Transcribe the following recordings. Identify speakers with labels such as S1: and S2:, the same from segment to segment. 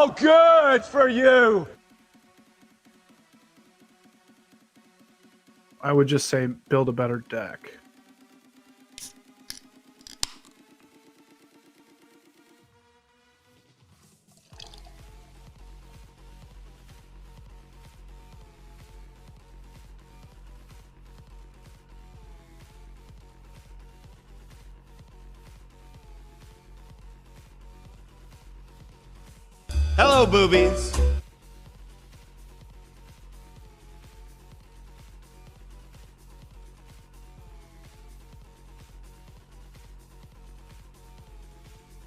S1: Oh, good for you.
S2: I would just say build a better deck.
S3: Hello, boobies.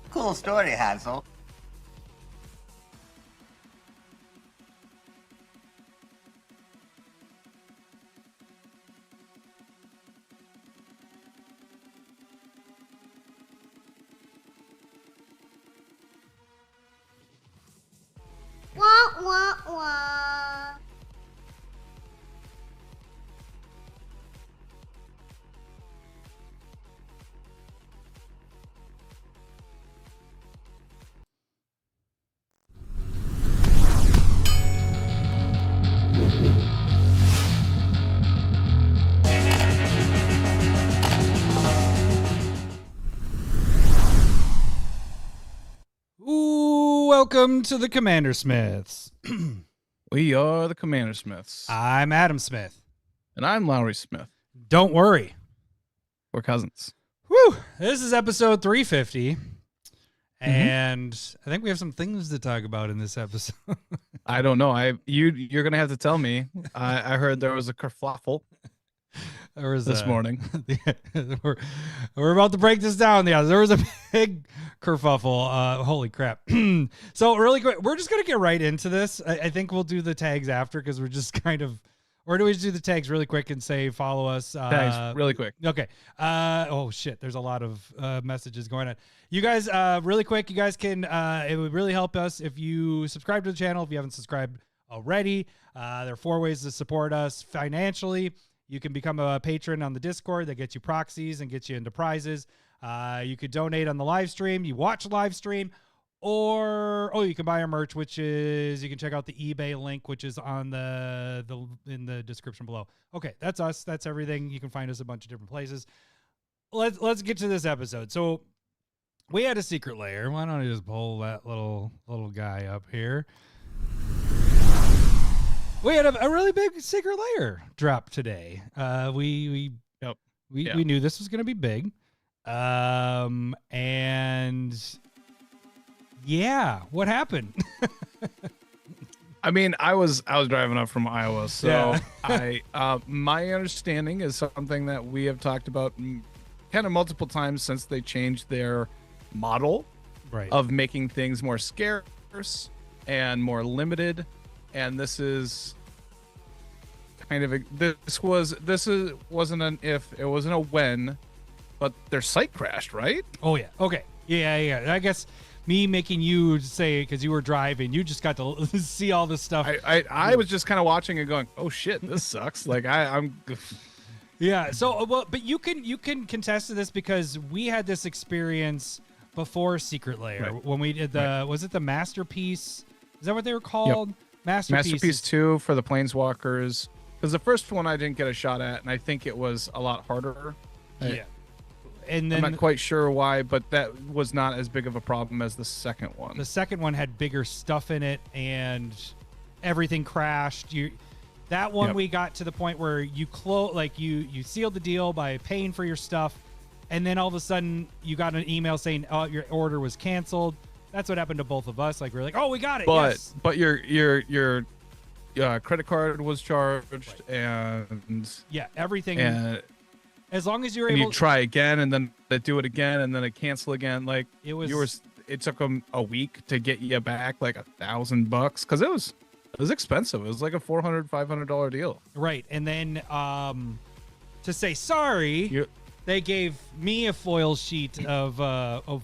S3: Cool story, Hansel.
S4: Wah, wah, wah.
S5: Ooh, welcome to the Commander Smiths.
S6: We are the Commander Smiths.
S5: I'm Adam Smith.
S6: And I'm Lowry Smith.
S5: Don't worry.
S6: We're cousins.
S5: Woo! This is episode 350. And I think we have some things to talk about in this episode.
S6: I don't know. You're gonna have to tell me. I heard there was a kerfluffle this morning.
S5: We're about to break this down. Yeah, there was a big kerfuffle. Holy crap. So really quick, we're just going to get right into this. I think we'll do the tags after because we're just kind of, or do we just do the tags really quick and say follow us?
S6: Tags really quick.
S5: Okay. Oh shit. There's a lot of messages going on. You guys, really quick, you guys can, it would really help us if you subscribe to the channel. If you haven't subscribed already, there are 4 ways to support us financially. You can become a patron on the Discord that gets you proxies and gets you into prizes. You could donate on the live stream. You watch live stream, or you can buy our merch, which is you can check out the eBay link, which is on the in the description below. Okay, that's us. That's everything. You can find us a bunch of different places. Let's get to this episode. So we had a secret lair. Why don't I just pull that little guy up here? We had a really big secret lair drop today. We knew this was going to be big. And yeah, what happened?
S6: I mean, I was driving up from Iowa, so yeah. My understanding is something that we have talked about kind of multiple times since they changed their model of making things more scarce and more limited. And this is kind of wasn't an if, it wasn't a when, but their site crashed, right?
S5: Oh yeah. Okay. Yeah. I guess me making you say, because you were driving, you just got to see all this stuff.
S6: I was just kind of watching and going, oh shit, this sucks. Like I'm.
S5: Yeah. So but you can contest to this because we had this experience before Secret Lair when we did was it the Masterpiece? Is that what they were called? Yep.
S6: Masterpiece 2 for the Planeswalkers. Because the first one I didn't get a shot at, and I think it was a lot harder.
S5: Yeah. And then
S6: I'm not quite sure why, but that was not as big of a problem as the second one.
S5: The second one had bigger stuff in it, and everything crashed. That one we got to the point where you you sealed the deal by paying for your stuff, and then all of a sudden you got an email saying, "Oh, your order was canceled." That's what happened to both of us. Like we're like, "Oh, we got it."
S6: But your credit card was charged, and
S5: everything.
S6: And
S5: as long as you're able,
S6: you try again, and then they do it again, and then they cancel again. Like it took them a week to get you back like $1,000 because it was expensive. It was like a $400-$500 deal.
S5: Right, and then to say sorry, they gave me a foil sheet of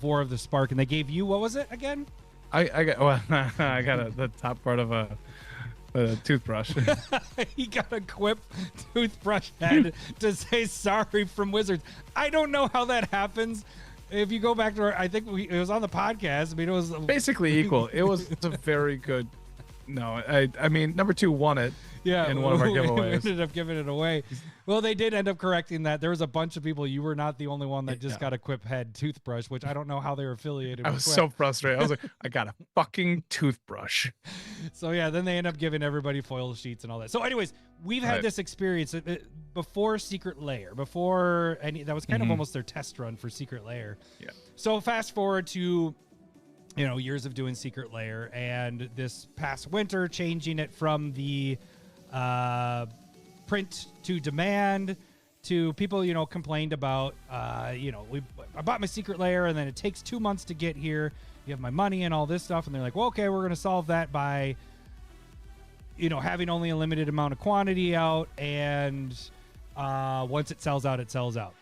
S5: War of the Spark, and they gave you, what was it again?
S6: I got the top part of a toothbrush.
S5: He got a Quip toothbrush head to say sorry from Wizards. I don't know how that happens. If you go back to I think it was on the podcast. I mean, it was
S6: Basically equal. It's a very good. No, I mean, number 2 won it.
S5: Yeah,
S6: in one of our
S5: we
S6: giveaways.
S5: ended up giving it away. Well, they did end up correcting that. There was a bunch of people. You were not the only one that just got a Quip head toothbrush, which I don't know how they're affiliated with
S6: I was
S5: Quip.
S6: so frustrated. I was like, I got a fucking toothbrush.
S5: So yeah, then they end up giving everybody foil sheets and all that. So anyways, we've had this experience before Secret Lair, before any that was kind of almost their test run for Secret Lair.
S6: Yeah.
S5: So fast forward to years of doing Secret Lair, and this past winter changing it from the print to demand to people complained about I bought my Secret Lair and then it takes 2 months to get here. You have my money and all this stuff, and they're like, well, okay, we're going to solve that by having only a limited amount of quantity out, and once it sells out, it sells out.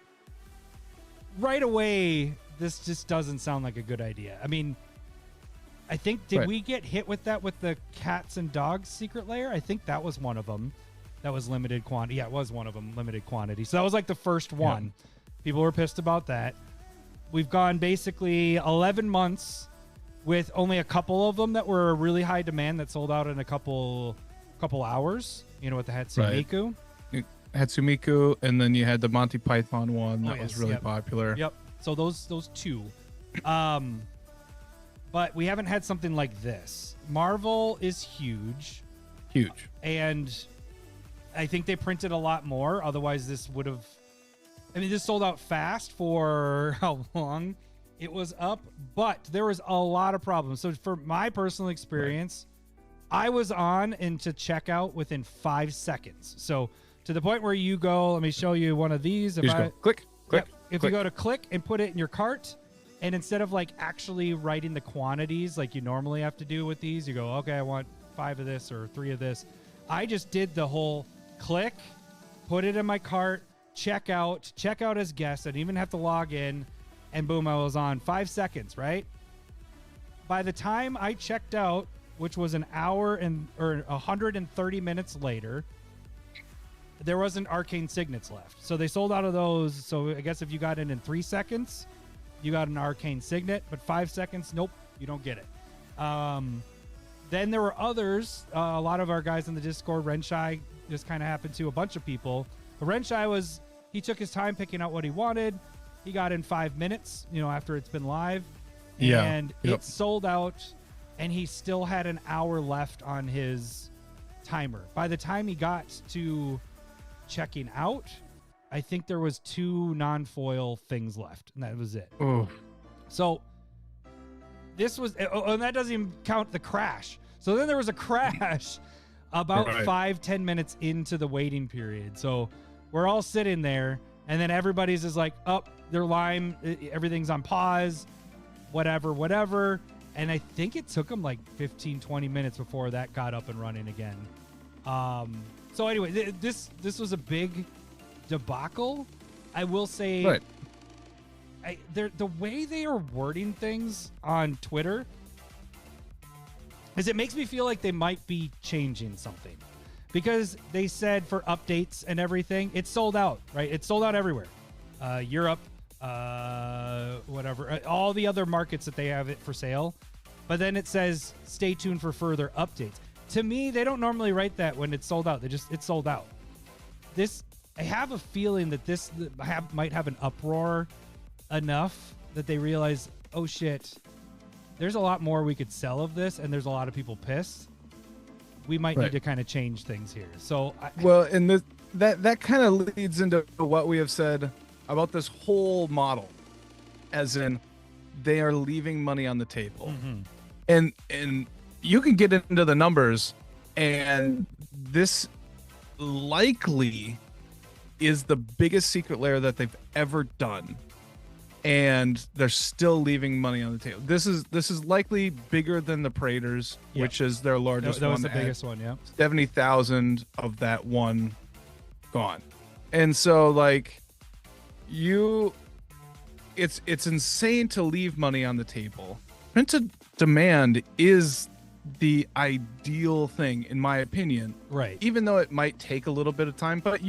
S5: Right away, this just doesn't sound like a good idea. I mean, I think, did we get hit with that with the cats and dogs Secret Lair? I think that was one of them. That was limited quantity. Yeah, it was one of them, limited quantity. So that was like the first one. Yeah. People were pissed about that. We've gone basically 11 months with only a couple of them that were really high demand that sold out in a couple hours, with the Hatsumiku.
S6: Right. Hatsumiku, and then you had the Monty Python one that was really popular.
S5: Yep. So those two. But we haven't had something like this. Marvel is huge.
S6: Huge.
S5: And I think they printed a lot more. Otherwise, this would have... I mean, this sold out fast for how long it was up. But there was a lot of problems. So for my personal experience, I was on into checkout within 5 seconds. So to the point where you go... Let me show you one of these.
S6: If go click.
S5: If you go to click and put it in your cart... And instead of actually writing the quantities like you normally have to do with these, you go, okay, I want 5 of this or 3 of this. I just did the whole click, put it in my cart, check out as guest. I didn't even have to log in, and boom, I was on 5 seconds, right? By the time I checked out, which was an hour or 130 minutes later, there wasn't arcane signets left. So they sold out of those. So I guess if you got in 3 seconds, you got an arcane signet, but 5 seconds, nope, you don't get it. Then there were others. A lot of our guys in the Discord, Renshai, just kind of happened to a bunch of people. But Renshai he took his time picking out what he wanted. He got in 5 minutes, after it's been live.
S6: Yeah.
S5: And it sold out, and he still had an hour left on his timer. By the time he got to checking out, I think there was 2 non-foil things left, and that was it.
S6: Oh.
S5: So this was, and that doesn't even count the crash. So then there was a crash about 5-10 minutes into the waiting period. So we're all sitting there, and then everybody's just like, they're Lime, everything's on pause, whatever. And I think it took them 15-20 minutes before that got up and running again. So anyway, this was a big debacle. I will say, the way they are wording things on Twitter is it makes me feel like they might be changing something, because they said for updates and everything, it's sold out, right? It's sold out everywhere. Europe, whatever, all the other markets that they have it for sale. But then it says, stay tuned for further updates. To me, they don't normally write that when it's sold out. It's sold out. I have a feeling that this might have an uproar enough that they realize, oh shit, there's a lot more we could sell of this, and there's a lot of people pissed. We might need to kind of change things here. So,
S6: and that kind of leads into what we have said about this whole model, as in they are leaving money on the table, and you can get into the numbers, and this likely is the biggest Secret Lair that they've ever done, and they're still leaving money on the table. This is likely bigger than the Praetors, which is their largest one.
S5: That was the biggest one, yeah.
S6: 70,000 of that one gone. And so it's insane to leave money on the table. Print to demand is the ideal thing, in my opinion.
S5: Right.
S6: Even though it might take a little bit of time, but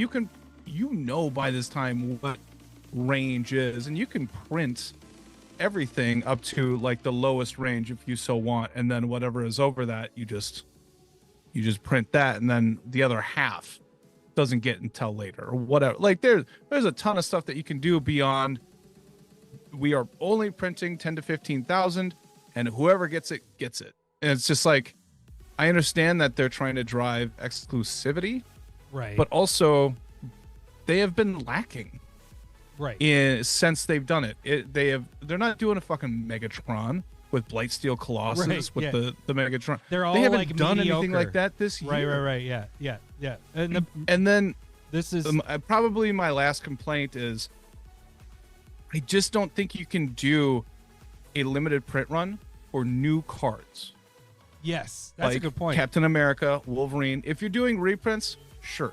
S6: by this time what range is, and you can print everything up to like the lowest range if you so want, and then whatever is over that, you just print that, and then the other half doesn't get until later or whatever. Like there's a ton of stuff that you can do beyond. We are only printing 10 to 15,000, and whoever gets it gets it. And it's just like, I understand that they're trying to drive exclusivity,
S5: Right.
S6: but also they have been lacking
S5: right.
S6: since they've done it. They're not doing a fucking Megatron with Blightsteel Colossus
S5: Right,
S6: with
S5: yeah.
S6: the Megatron.
S5: They're all
S6: they haven't
S5: like
S6: done
S5: mediocre.
S6: anything like that this year.
S5: Right. Yeah.
S6: And then
S5: This is
S6: probably my last complaint is I just don't think you can do a limited print run for new cards.
S5: yes, that's
S6: like
S5: a good point.
S6: Captain America, Wolverine. If you're doing reprints, sure.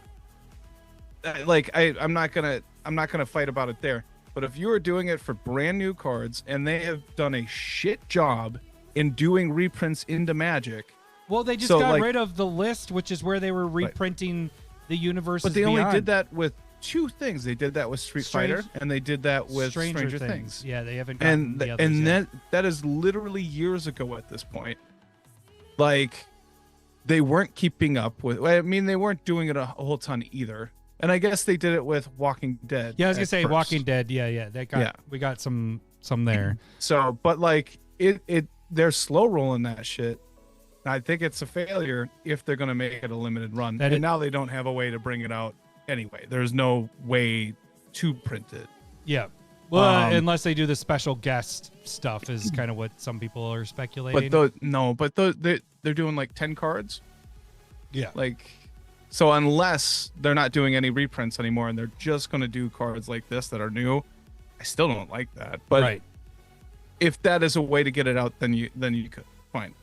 S6: I'm not gonna fight about it there. But if you are doing it for brand new cards and they have done a shit job in doing reprints into Magic,
S5: Well, they just
S6: so,
S5: got
S6: like-
S5: rid of the list, which is where they were reprinting the universes.
S6: but they only
S5: beyond.
S6: did that with two things. They did that with Street
S5: Strange-
S6: Fighter, and they did that with Stranger Things.
S5: Yeah, they haven't gotten the others
S6: And
S5: yet.
S6: that is literally years ago at this point. Like, they weren't keeping up with. I mean, they weren't doing it a whole ton either. And I guess they did it with Walking Dead.
S5: Yeah, I was gonna
S6: at
S5: say
S6: first.
S5: Walking Dead. Yeah. We got some there.
S6: So, but like they're slow rolling that shit. I think it's a failure if they're gonna make it a limited run.
S5: That
S6: And
S5: it-
S6: now they don't have a way to bring it out anyway. There's no way to print it.
S5: Yeah. Well,
S6: Um,
S5: unless they do the special guest stuff, is kind of what some people are speculating.
S6: But they're doing like 10 cards.
S5: yeah.
S6: Like, so unless they're not doing any reprints anymore and they're just going to do cards like this that are new, I still don't like that. But
S5: right.
S6: if that is a way to get it out, then you could fine.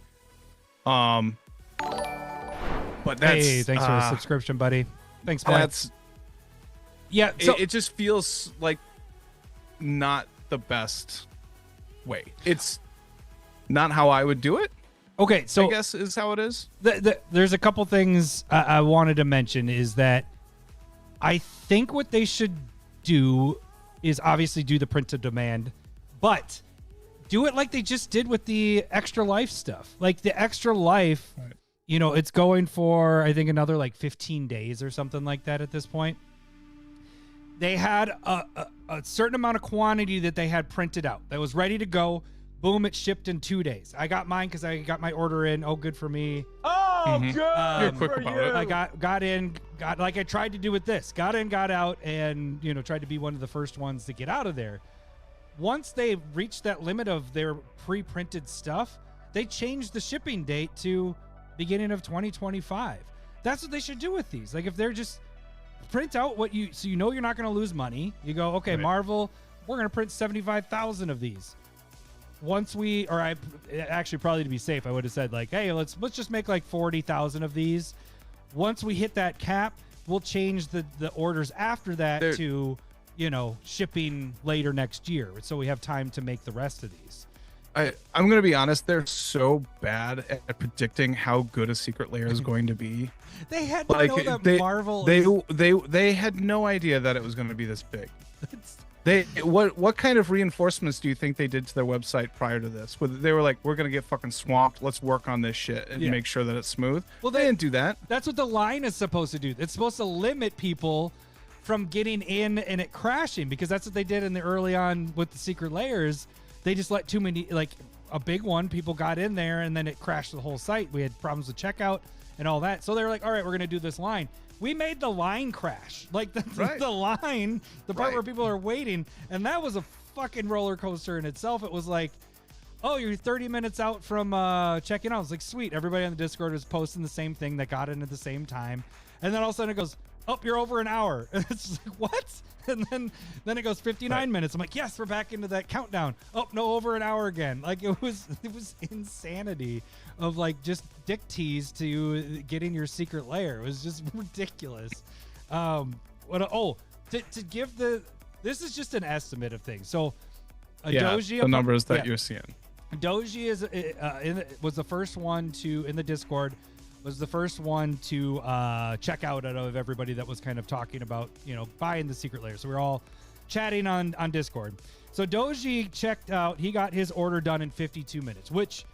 S6: But that's
S5: Hey, thanks for the subscription, buddy. Thanks, Mike.
S6: that's
S5: Yeah. So
S6: it just feels like not the best way. It's not how I would do it.
S5: okay. So
S6: I guess is how it is.
S5: there's a couple things I wanted to mention is that I think what they should do is obviously do the print to demand, but do it like they just did with the Extra Life stuff. Like the Extra Life,
S6: Right.
S5: it's going for, I think, another like 15 days or something like that at this point. They had a certain amount of quantity that they had printed out that was ready to go. Boom, it shipped in 2 days. I got mine because I got my order in. Oh, good for me.
S1: Oh, good
S6: You're quick
S1: for
S6: about
S1: you.
S6: it.
S5: I got in, like I tried to do with this. Got in, got out, and tried to be one of the first ones to get out of there. Once they reached that limit of their pre-printed stuff, they changed the shipping date to beginning of 2025. That's what they should do with these. Like if they're just print out so you're not going to lose money. You go, okay,
S6: Right.
S5: Marvel, we're going to print 75,000 of these. Once actually probably to be safe, I would have said like, hey, let's just make like 40,000 of these. Once we hit that cap, we'll change the orders after that
S6: There-
S5: to, shipping later next year. So we have time to make the rest of these.
S6: I'm gonna be honest. They're so bad at predicting how good a Secret Lair is going to be.
S5: They had to
S6: Like
S5: know that
S6: they,
S5: Marvel
S6: they had no idea that it was going to be this big. What kind of reinforcements do you think they did to their website prior to this? They were like, we're gonna get fucking swamped. Let's work on this shit and
S5: Yeah.
S6: make sure that it's smooth.
S5: Well,
S6: They didn't do that.
S5: That's what the line is supposed to do. It's supposed to limit people from getting in and it crashing, because that's what they did in the early on with the Secret Lairs. They just let too many, like a big one, people got in there and then it crashed the whole site. We had problems with checkout and all that. So they were like, all right, we're going to do this line. We made the line crash. Like the line, the part
S6: Right.
S5: where people are waiting. And that was a fucking roller coaster in itself. It was like, oh, you're 30 minutes out from checking out. I was like, sweet. Everybody on the Discord was posting the same thing that got in at the same time. And then all of a sudden it goes, oh, you're over an hour. And it's just like, what? And then it goes 59 minutes. I'm like, yes, we're back into that countdown. Oh, no, over an hour again. Like it was insanity of like just dick tease to getting your Secret Lair. It was just ridiculous. To give this is just an estimate of things. So a Doji,
S6: the numbers that
S5: yeah.
S6: you're seeing.
S5: Doji was the first one to, in the Discord, was the first one to check out of everybody that was kind of talking about, buying the Secret Lair. So we're all chatting on Discord. So Doji checked out. He got his order done in 52 minutes, which,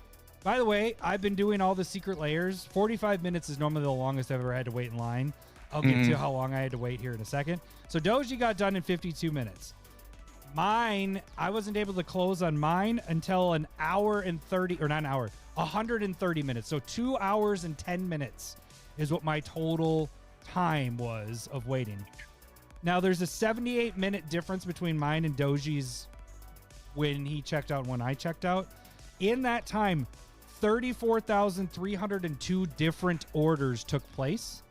S5: by the way, I've been doing all the secret layers. 45 minutes is normally the longest I've ever had to wait in line. I'll get to how long I had to wait here in a second. So Doji got done in 52 minutes. Mine, I wasn't able to close on mine until an hour and 30, or not an hour, 130 minutes. So 2 hours and 10 minutes is what my total time was of waiting. Now, there's a 78-minute difference between mine and Doji's when he checked out and when I checked out. In that time, 34,302 different orders took place,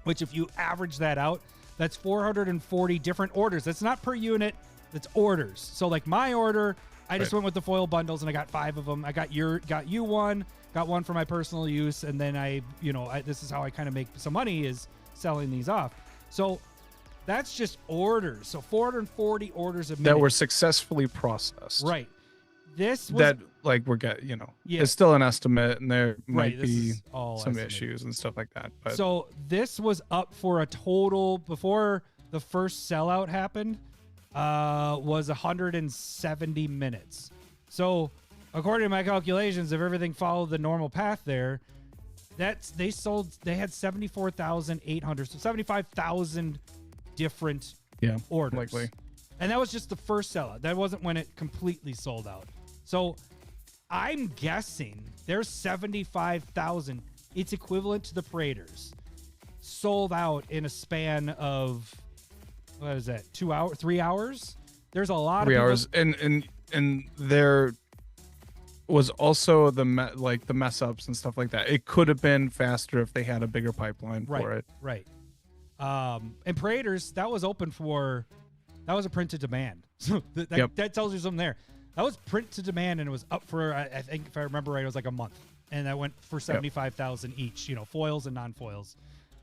S5: which if you average that out, that's 440 different orders. That's not per unit, that's orders. So like my order, I just went with the foil bundles and I got 5 of them. I got you one, got one for my personal use, and then this is how I kind of make some money, is selling these off. So that's just orders. So 440 orders a minute
S6: that were successfully processed.
S5: Right. This was,
S6: That like we're getting, it's still an estimate, and there might
S5: this
S6: be
S5: is all
S6: some
S5: estimated.
S6: issues and stuff like that. But
S5: So this was up for a total, before the first sellout happened, was 170 minutes. So according to my calculations, if everything followed the normal path there, they had 74,800, so 75,000 different orders.
S6: likely.
S5: And that was just the first sellout. That wasn't when it completely sold out. So I'm guessing there's 75,000. It's equivalent to the Paraders. Sold out in a span of, what is that, 2 hours, 3 hours? There's a lot of
S6: 3
S5: people.
S6: hours, and there was also the mess ups and stuff like that. It could have been faster if they had a bigger pipeline for it.
S5: Right. And Paraders, that was open for, that was a print to demand. So that tells you something there. That was print to demand, and it was up for, I think if I remember right, it was like a month. And that went for 75,000 each, foils and non-foils.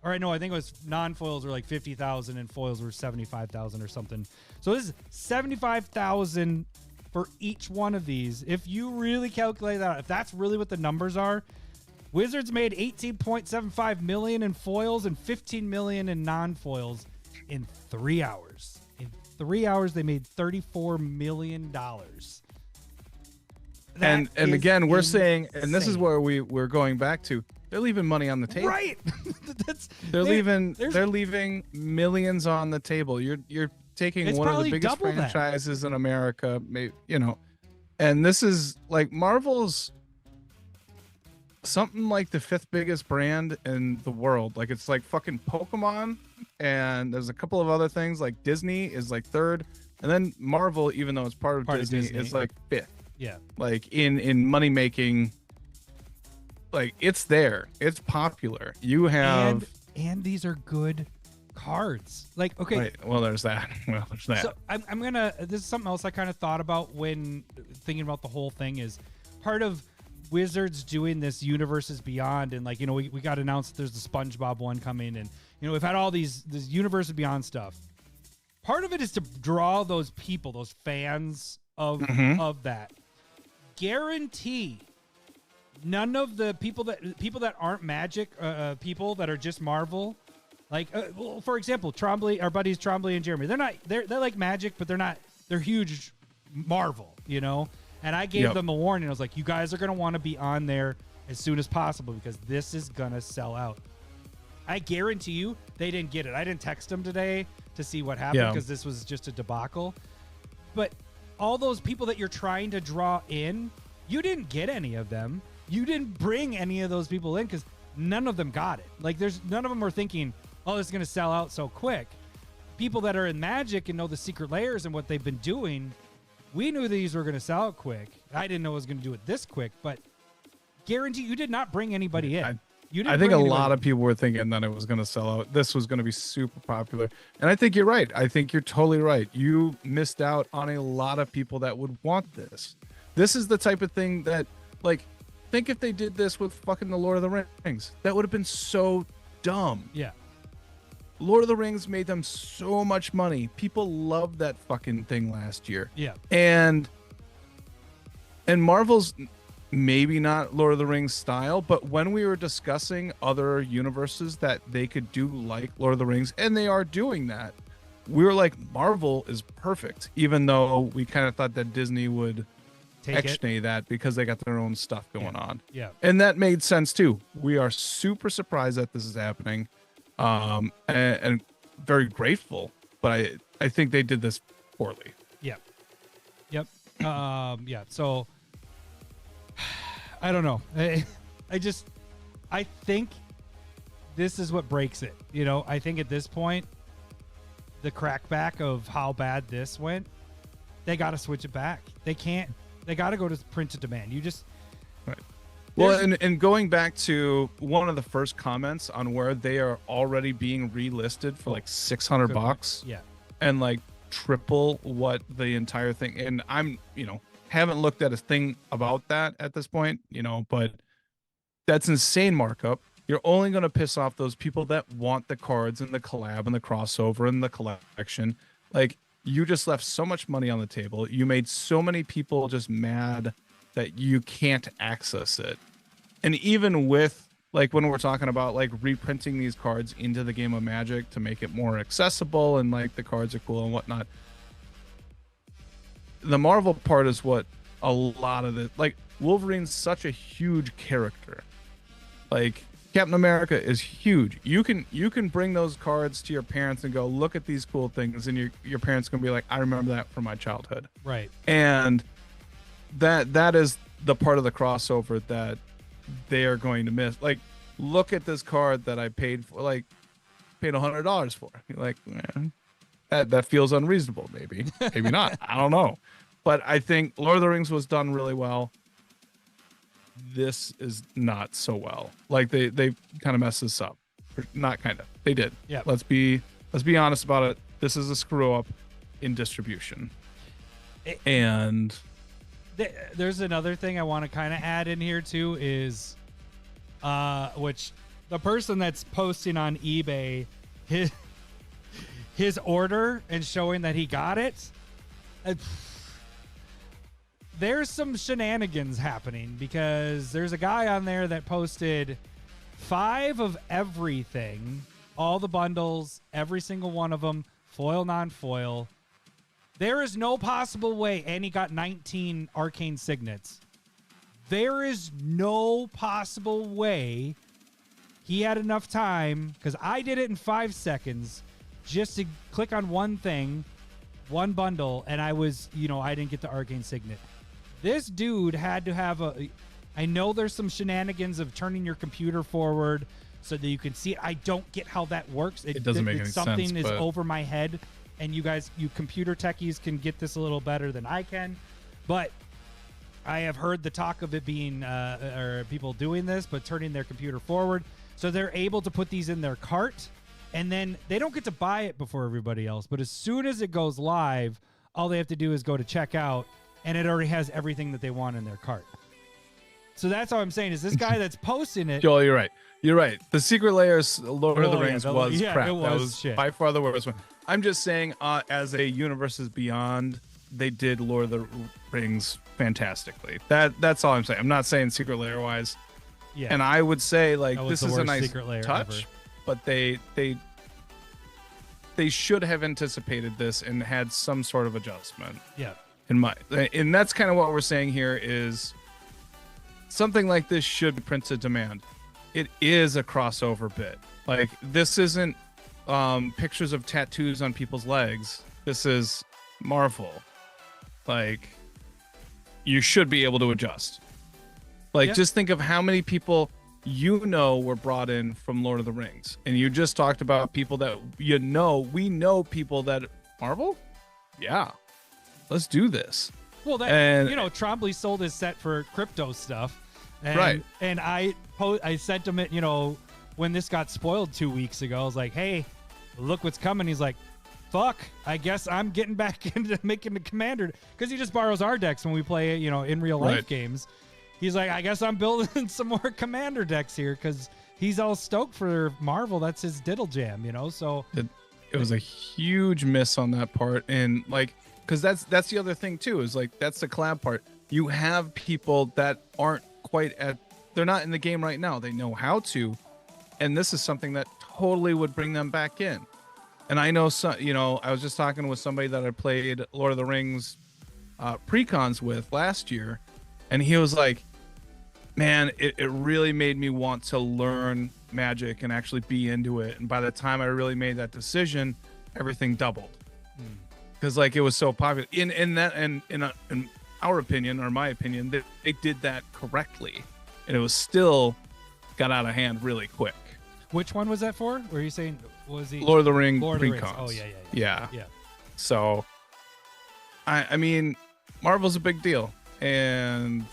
S5: All right, no, I think it was non-foils were like 50,000 and foils were 75,000 or something. So this is 75,000 for each one of these. If you really calculate that, if that's really what the numbers are, Wizards made 18.75 million in foils and 15 million in non-foils in 3 hours. In 3 hours, they made $34 million.
S6: And again, we're saying, and this is
S5: insane.
S6: where we're going back to, they're leaving money on the table.
S5: Right.
S6: They're leaving millions on the table. You're taking
S5: It's
S6: one of the
S5: probably
S6: biggest
S5: double that.
S6: franchises in America, and this is like Marvel's something like the 5th biggest brand in the world. Like it's like fucking Pokemon, and there's a couple of other things, like Disney is like 3rd, and then Marvel, even though it's part of Disney, is like 5th.
S5: Yeah.
S6: Like in money making, like it's there, it's popular. You have
S5: and these are good cards. Like, okay.
S6: Right. Well, there's that.
S5: So I'm gonna. This is something else I kind of thought about when thinking about the whole thing. Is part of Wizards doing this Universes Beyond, and like we got announced that there's the SpongeBob one coming, and we've had all this Universes Beyond stuff. Part of it is to draw those people, those fans of that. Guarantee none of the people that aren't Magic people that are just Marvel, like well, for example, Trombley, our buddies Trombley and Jeremy, they're like Magic, but they're huge Marvel, and I gave them a warning. I was like, you guys are gonna want to be on there as soon as possible because this is gonna sell out. I guarantee you they didn't get it. I didn't text them today to see what happened because this was just a debacle. But all those people that you're trying to draw in, you didn't get any of them. You didn't bring any of those people in because none of them got it. Like none of them were thinking, oh, this is going to sell out so quick. People that are in Magic and know the secret layers and what they've been doing, we knew these were going to sell out quick. I didn't know it was going to do it this quick, but guarantee you did not bring anybody in.
S6: I think a lot of people were thinking that it was going to sell out. This was going to be super popular. And I think you're right. I think you're totally right. You missed out on a lot of people that would want this. This is the type of thing that, like, think if they did this with fucking the Lord of the Rings. That would have been so dumb.
S5: Yeah.
S6: Lord of the Rings made them so much money. People loved that fucking thing last year.
S5: Yeah.
S6: And Marvel's maybe not Lord of the Rings style, but when we were discussing other universes that they could do like Lord of the Rings, and they are doing that, we were like, Marvel is perfect, even though we kind of thought that Disney would extray that because they got their own stuff going on.
S5: Yeah.
S6: And that made sense too. We are super surprised that this is happening, and very grateful. But I think they did this poorly.
S5: Yep. Yeah. So I don't know. I think this is what breaks it. You know, I think at this point, the crackback of how bad this went, they got to switch it back. They can't. They got to go to print to demand. You just
S6: right. Well, and going back to one of the first comments on where they are already being relisted for like $600,
S5: yeah,
S6: and like triple what the entire thing. And I'm, haven't looked at a thing about that at this point, but that's insane markup. You're only going to piss off those people that want the cards and the collab and the crossover and the collection. Like, you just left so much money on the table. You made so many people just mad that you can't access it. And even with, like, when we're talking about like reprinting these cards into the game of Magic to make it more accessible and like the cards are cool and whatnot, the Marvel part is what a lot of the, like, Wolverine's such a huge character. Like, Captain America is huge. You can bring those cards to your parents and go, look at these cool things, and your parents can be like, I remember that from my childhood.
S5: Right. And
S6: that is the part of the crossover that they are going to miss. Like, look at this card that I paid $100 for. You're like, man, that feels unreasonable. Maybe not. I don't know. But I think Lord of the Rings was done really well. This is not so well. Like, they kind of messed this up. Not kind of. They did.
S5: Yeah.
S6: Let's be honest about it. This is a screw up in distribution. And
S5: there's another thing I want to kind of add in here too is, which the person that's posting on eBay his order and showing that he got it. There's some shenanigans happening because there's a guy on there that posted 5 of everything, all the bundles, every single one of them, foil, non-foil. There is no possible way, and he got 19 arcane signets. There is no possible way he had enough time, because I did it in 5 seconds, just to click on one thing, one bundle, and I was, I didn't get the arcane signet. This dude had to have I know there's some shenanigans of turning your computer forward so that you can see it. I don't get how that works.
S6: It doesn't make any sense.
S5: Something is over my head, and you computer techies can get this a little better than I can. But I have heard the talk of it being, or people doing this, but turning their computer forward. So they're able to put these in their cart, and then they don't get to buy it before everybody else. But as soon as it goes live, all they have to do is go to checkout, and it already has everything that they want in their cart. So that's all I'm saying is this guy that's posting it.
S6: Joel, you're right. You're right. The Secret Layers Lord of the Rings was crap.
S5: It was
S6: that was
S5: shit.
S6: by far the worst one. I'm just saying, as a Universes Beyond, they did Lord of the Rings fantastically. That's all I'm saying. I'm not saying Secret Layer wise.
S5: Yeah.
S6: And I would say, like,
S5: That was
S6: this
S5: the
S6: is a
S5: worst
S6: nice
S5: Secret Layer
S6: touch,
S5: ever.
S6: but they should have anticipated this and had some sort of adjustment.
S5: Yeah.
S6: And that's kind of what we're saying here is something like this should be print to demand. It is a crossover bit. Like, this isn't pictures of tattoos on people's legs. This is Marvel. Like, you should be able to adjust. Like, just think of how many people were brought in from Lord of the Rings. And you just talked about people that we know people that Marvel? Yeah. Let's do this.
S5: Well, Trombley sold his set for crypto stuff. And,
S6: right.
S5: And I sent him it, when this got spoiled 2 weeks ago. I was like, hey, look what's coming. He's like, fuck, I guess I'm getting back into making the commander. Because he just borrows our decks when we play, in real life games. He's like, I guess I'm building some more commander decks here because he's all stoked for Marvel. That's his diddle jam, so.
S6: It was a huge miss on that part. And, like, because that's the other thing too, is like, that's the collab part. You have people that aren't they're not in the game right now. They know how to, and this is something that totally would bring them back in. And I know some, I was just talking with somebody that I played Lord of the Rings precons with last year, and he was like, man, it really made me want to learn Magic and actually be into it. And by the time I really made that decision, everything doubled. Because like it was so popular. In our opinion, or my opinion, that they did that correctly. And it was still got out of hand really quick.
S5: Which one was that for? Were you saying, was he
S6: Lord of the Rings
S5: Lord of the Rings.
S6: precons?
S5: Oh
S6: Yeah.
S5: yeah.
S6: So I mean, Marvel's a big deal, and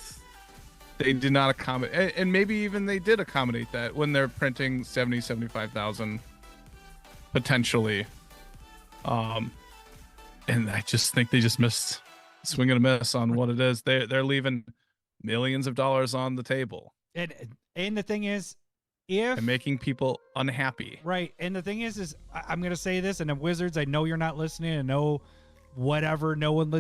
S6: they did not accommodate, and maybe even they did accommodate that when they're printing 75,000 potentially. And I just think they just missed swing and a miss on what it is. They're leaving millions of dollars on the table.
S5: And the thing is, if
S6: and making people unhappy.
S5: Right. And the thing is I'm going to say this, and the Wizards, I know you're not listening, and no whatever, no one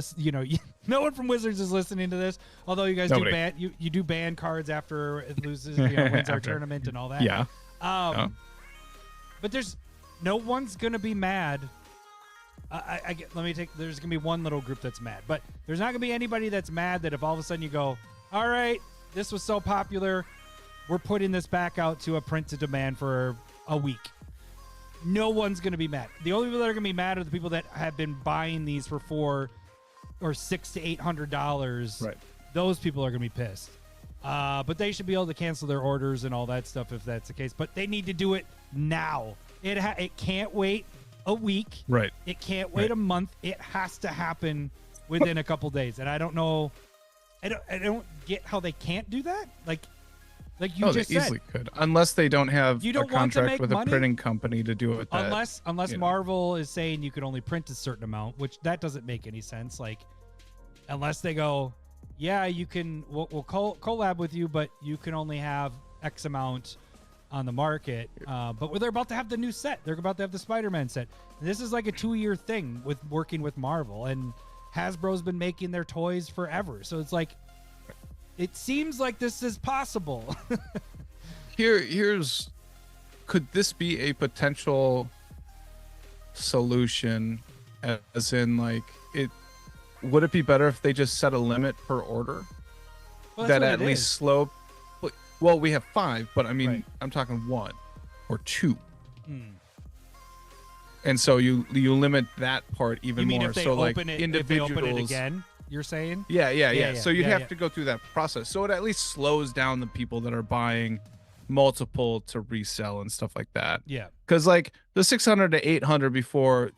S5: no one from Wizards is listening to this, although you guys do ban you do ban cards after it loses, wins our tournament and all that.
S6: Yeah.
S5: But there's no one's going to be mad. There's going to be one little group that's mad, but there's not going to be anybody that's mad that if all of a sudden you go, all right, this was so popular, we're putting this back out to a print to demand for a week. No one's going to be mad. The only people that are going to be mad are the people that have been buying these for $400 or $600 to $800.
S6: Right.
S5: Those people are going to be pissed. But they should be able to cancel their orders and all that stuff if that's the case. But they need to do it now. It can't wait a week.
S6: Right.
S5: It can't wait a month. It has to happen within a couple days. And I don't know. I don't get how they can't do that. Like you just
S6: they
S5: said.
S6: easily could, unless they don't have
S5: You don't
S6: a
S5: want to
S6: contract
S5: make
S6: with
S5: money?
S6: a printing company to do it.
S5: Unless Marvel is saying you can only print a certain amount, which that doesn't make any sense. Like, unless they go, yeah, you can, we'll collab with you, but you can only have X amount on the market. But they're about to have the new set. They're about to have the Spider-Man set. This is like a 2-year thing with working with Marvel, and Hasbro's been making their toys forever. So it's like, it seems like this is possible.
S6: Could this be a potential solution? As in, like, would it be better if they just set a limit per order?
S5: Well,
S6: that at least slow. Well, we have 5, but I mean,
S5: Right.
S6: I'm talking 1 or 2. And so you limit that part even
S5: You mean
S6: more.
S5: if they
S6: So like
S5: open it,
S6: individuals,
S5: if they open it again, you're saying?
S6: Yeah. So you'd
S5: yeah,
S6: have
S5: yeah.
S6: to go through that process. So it at least slows down the people that are buying multiple to resell and stuff like that.
S5: Yeah.
S6: Because like the 600 to 800 before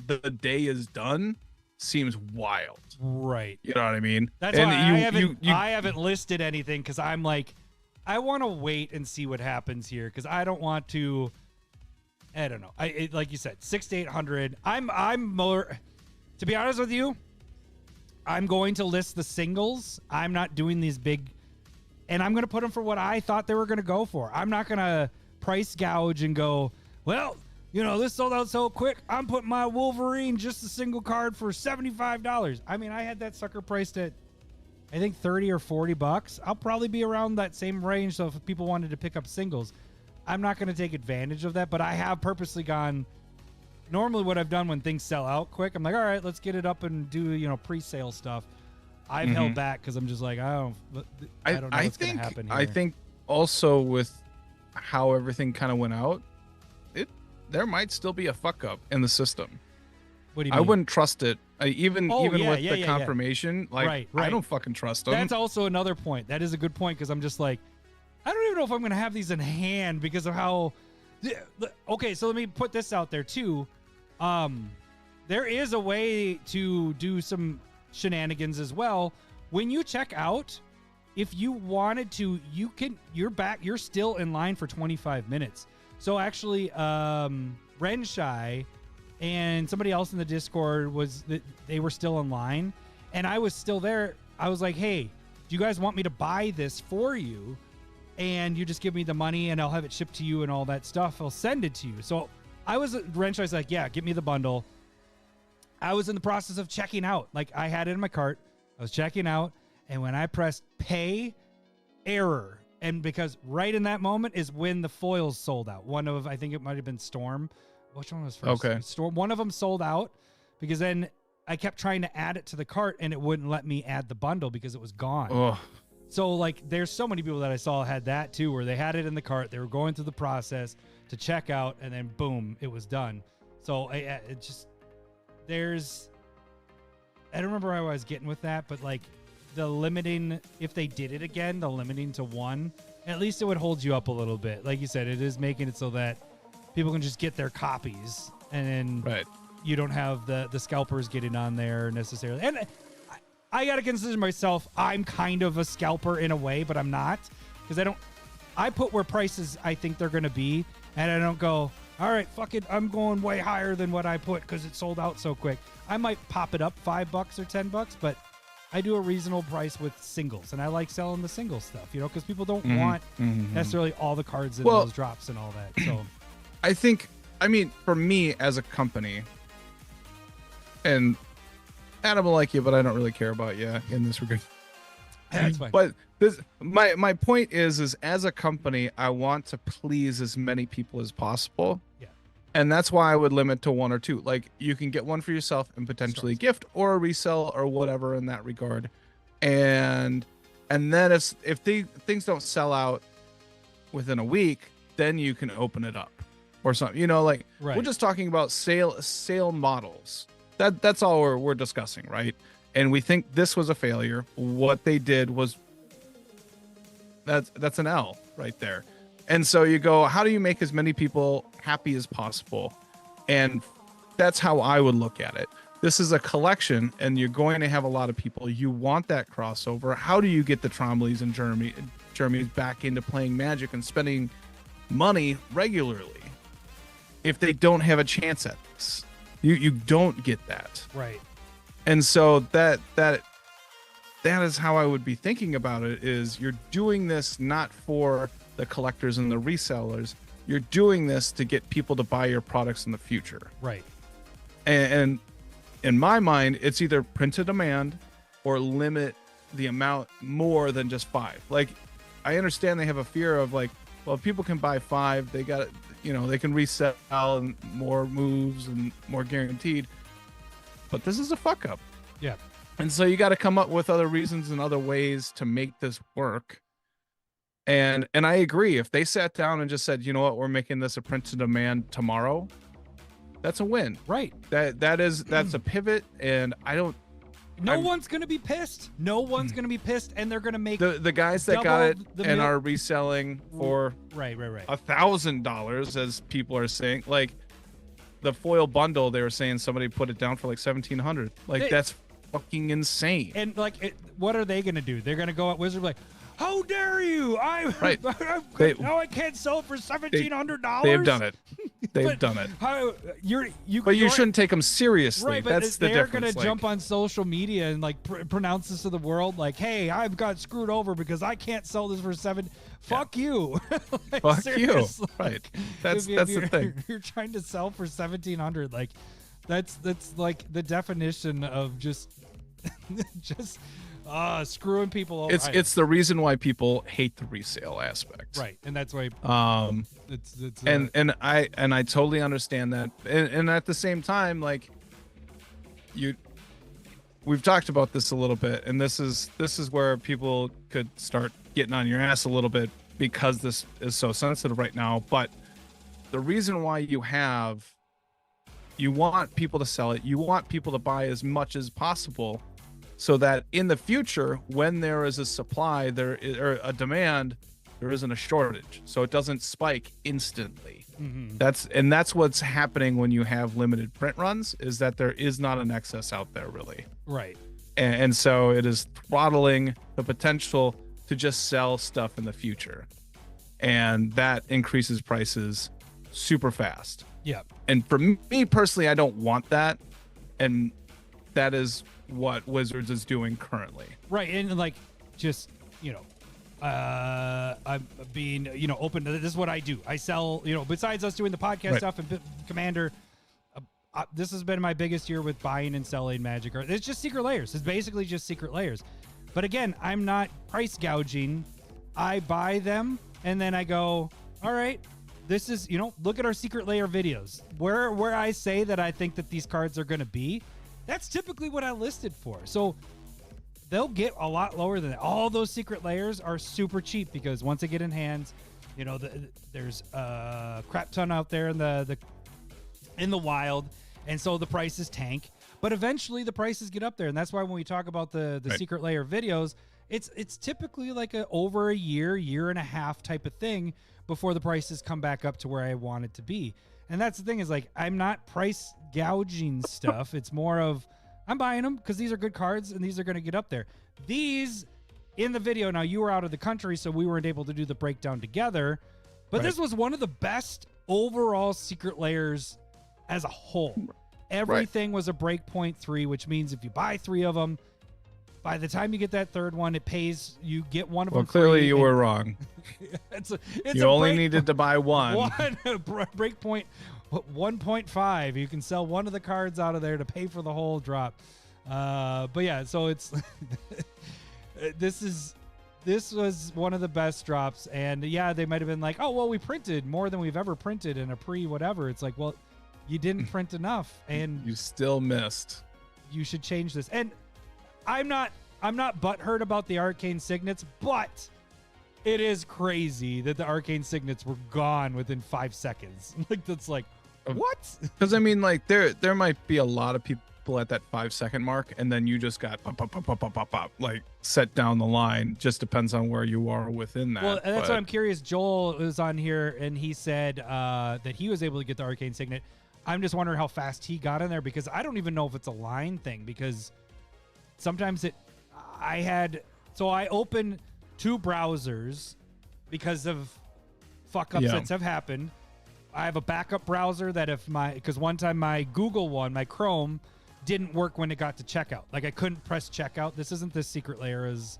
S6: the day is done seems wild.
S5: Right.
S6: You know what I mean?
S5: That's
S6: and
S5: why I haven't listed anything, because I'm like, I want to wait and see what happens here, because I don't want to. I don't know. Like you said, 600 to 800. I'm more. To be honest with you, I'm going to list the singles. I'm not doing these big, and I'm going to put them for what I thought they were going to go for. I'm not going to price gouge and go, well, this sold out so quick, I'm putting my Wolverine, just a single card, for $75. I mean, I had that sucker priced at, I think, 30 or 40 bucks. I'll probably be around that same range. So if people wanted to pick up singles, I'm not going to take advantage of that, but I have purposely gone. Normally what I've done when things sell out quick, I'm like, all right, let's get it up and do, pre-sale stuff. I've held back because I'm just like, I don't know what's going to happen here.
S6: I think also with how everything kind of went out, there might still be a fuck up in the system.
S5: What do you mean?
S6: I wouldn't trust it. Even with the confirmation, like,
S5: right.
S6: I don't fucking trust them.
S5: That's also another point. That is a good point, because I'm just like, I don't even know if I'm going to have these in hand because of how. Okay, so let me put this out there too. There is a way to do some shenanigans as well. When you check out, if you wanted to, you're still in line for 25 minutes. So actually, Renshai and somebody else in the Discord they were still in line, and I was still there. I was like, hey, do you guys want me to buy this for you? And you just give me the money and I'll have it shipped to you and all that stuff. I'll send it to you. So Renshai's like, yeah, get me the bundle. I was in the process of checking out. Like, I had it in my cart. I was checking out. And when I pressed pay, error. And because right in that moment is when the foils sold out. One of, I think it might have been Storm, which one was first?
S6: Okay.
S5: One of them sold out because then I kept trying to add it to the cart and it wouldn't let me add the bundle because it was gone.
S6: Oh.
S5: So like there's so many people that I saw had that too, where they had it in the cart, they were going through the process to check out, and then boom, it was done. So it just, I don't remember how I was getting with that, but like the limiting, if they did it again, the limiting to one, at least it would hold you up a little bit. Like you said, it is making it so that people can just get their copies, and then you don't have the scalpers getting on there necessarily. And I got to consider myself, I'm kind of a scalper in a way, but I'm not, because I put where prices I think they're going to be, and I don't go, all right, fuck it, I'm going way higher than what I put because it sold out so quick. I might pop it up $5 or $10, but I do a reasonable price with singles, and I like selling the single stuff, because people don't want necessarily all the cards in those drops and all that. So
S6: I mean, for me as a company, and Adam will like you, but I don't really care about you in this regard.
S5: That's fine.
S6: But my point is as a company, I want to please as many people as possible.
S5: Yeah. And
S6: that's why I would limit to one or two. Like, you can get one for yourself and potentially gift or a resell or whatever in that regard. And then if things don't sell out within a week, then you can open it up or something. We're just talking about sale models. That's all we're discussing, right? And we think this was a failure. What they did was that's an L right there. And so you go, how do you make as many people happy as possible? And that's how I would look at it. This is a collection, and you're going to have a lot of people. You want that crossover. How do you get the Tromleys and Jeremy's back into playing Magic and spending money regularly if they don't have a chance at this? You don't get that.
S5: Right.
S6: And so that is how I would be thinking about it, is you're doing this not for the collectors and the resellers. You're doing this to get people to buy your products in the future.
S5: Right.
S6: And in my mind, it's either print to demand or limit the amount more than just 5. Like, I understand they have a fear of like, well, if people can buy 5, they got, they can resell and more moves and more guaranteed. But this is a fuck up.
S5: Yeah.
S6: And so you got to come up with other reasons and other ways to make this work. And I agree. If they sat down and just said, you know what, we're making this a print to demand tomorrow, that's a win.
S5: Right.
S6: That's a pivot. And
S5: no one's going to be pissed. No one's going to be pissed. And they're going to make
S6: the guys that got it and are reselling for
S5: right.
S6: $1,000, as people are saying. Like, the foil bundle, they were saying somebody put it down for like $1,700. Like, that's fucking insane.
S5: And like, what are they gonna do? They're gonna go at Wizard like, how dare you? I can't sell it for $1,700.
S6: They've done it. They've done it. But you shouldn't take them seriously.
S5: Right,
S6: that's the
S5: they're
S6: difference.
S5: Gonna jump on social media and like pronounce this to the world, like, hey, I've got screwed over because I can't sell this for $7. Fuck you. Like,
S6: fuck you.
S5: Like,
S6: right. That's the thing.
S5: You're trying to sell for $1,700. Like, that's like the definition of just screwing people over.
S6: It's the reason why people hate the resale aspect.
S5: Right. And that's why
S6: and I totally understand that. And at the same time, like, we've talked about this a little bit, and this is where people could start getting on your ass a little bit because this is so sensitive right now. But the reason why you want people to sell it, you want people to buy as much as possible, so that in the future, when there is a supply, or a demand, there isn't a shortage, so it doesn't spike instantly.
S5: Mm-hmm.
S6: That's what's happening when you have limited print runs, is that there is not an excess out there really.
S5: Right.
S6: And so it is throttling the potential to just sell stuff in the future, and that increases prices super fast.
S5: Yeah.
S6: And for me personally, I don't want that, and that is what Wizards is doing currently.
S5: Right. And like, just, I'm being, open to this. Is what I do. I sell, besides us doing the podcast stuff and Commander, this has been my biggest year with buying and selling Magic. It's just Secret Lairs. It's basically just Secret Lairs. But again, I'm not price gouging. I buy them and then I go, all right, this is, look at our Secret Lair videos. Where I say that I think that these cards are going to be, that's typically what I listed for. So they'll get a lot lower than that. All those Secret Lairs are super cheap because once they get in hands, there's a crap ton out there in the wild, and so the prices tank. But eventually the prices get up there, and that's why when we talk about the
S6: Right.
S5: Secret Lair videos, it's typically like over a year and a half type of thing before the prices come back up to where I want it to be. And that's the thing, is like, I'm not price gouging stuff. It's more of, I'm buying them because these are good cards and these are going to get up there. These in the video, now you were out of the country, so we weren't able to do the breakdown together, but
S6: Right.
S5: this was one of the best overall Secret Lairs as a whole. Everything was a breakpoint 3, which means if you buy 3 of them, by the time you get that third one, it pays. You get one of them.
S6: clearly
S5: free,
S6: you
S5: and
S6: were wrong.
S5: it's
S6: You only needed to buy one.
S5: breakpoint 1.5. You can sell one of the cards out of there to pay for the whole drop. But yeah, so it's this was one of the best drops, and yeah, they might have been like, oh well, we printed more than we've ever printed in a whatever. It's like, well, you didn't print enough, and
S6: You still missed.
S5: you should change this. And I'm not butthurt about the arcane signets, but it is crazy that the arcane signets were gone within 5 seconds. Like, that's like, what?
S6: Because I mean, like there might be a lot of people at that 5-second mark, and then you just got pop, like set down the line. Just depends on where you are within that.
S5: Well, and that's
S6: but-
S5: what I'm curious. Joel was on here and he said that he was able to get the arcane signet. I'm just wondering how fast he got in there, because I don't even know if it's a line thing, because sometimes I open 2 browsers because of fuck ups that have happened. I have a backup browser that because one time my Google one, my Chrome, didn't work when it got to checkout. Like, I couldn't press checkout. This isn't this Secret Lair, is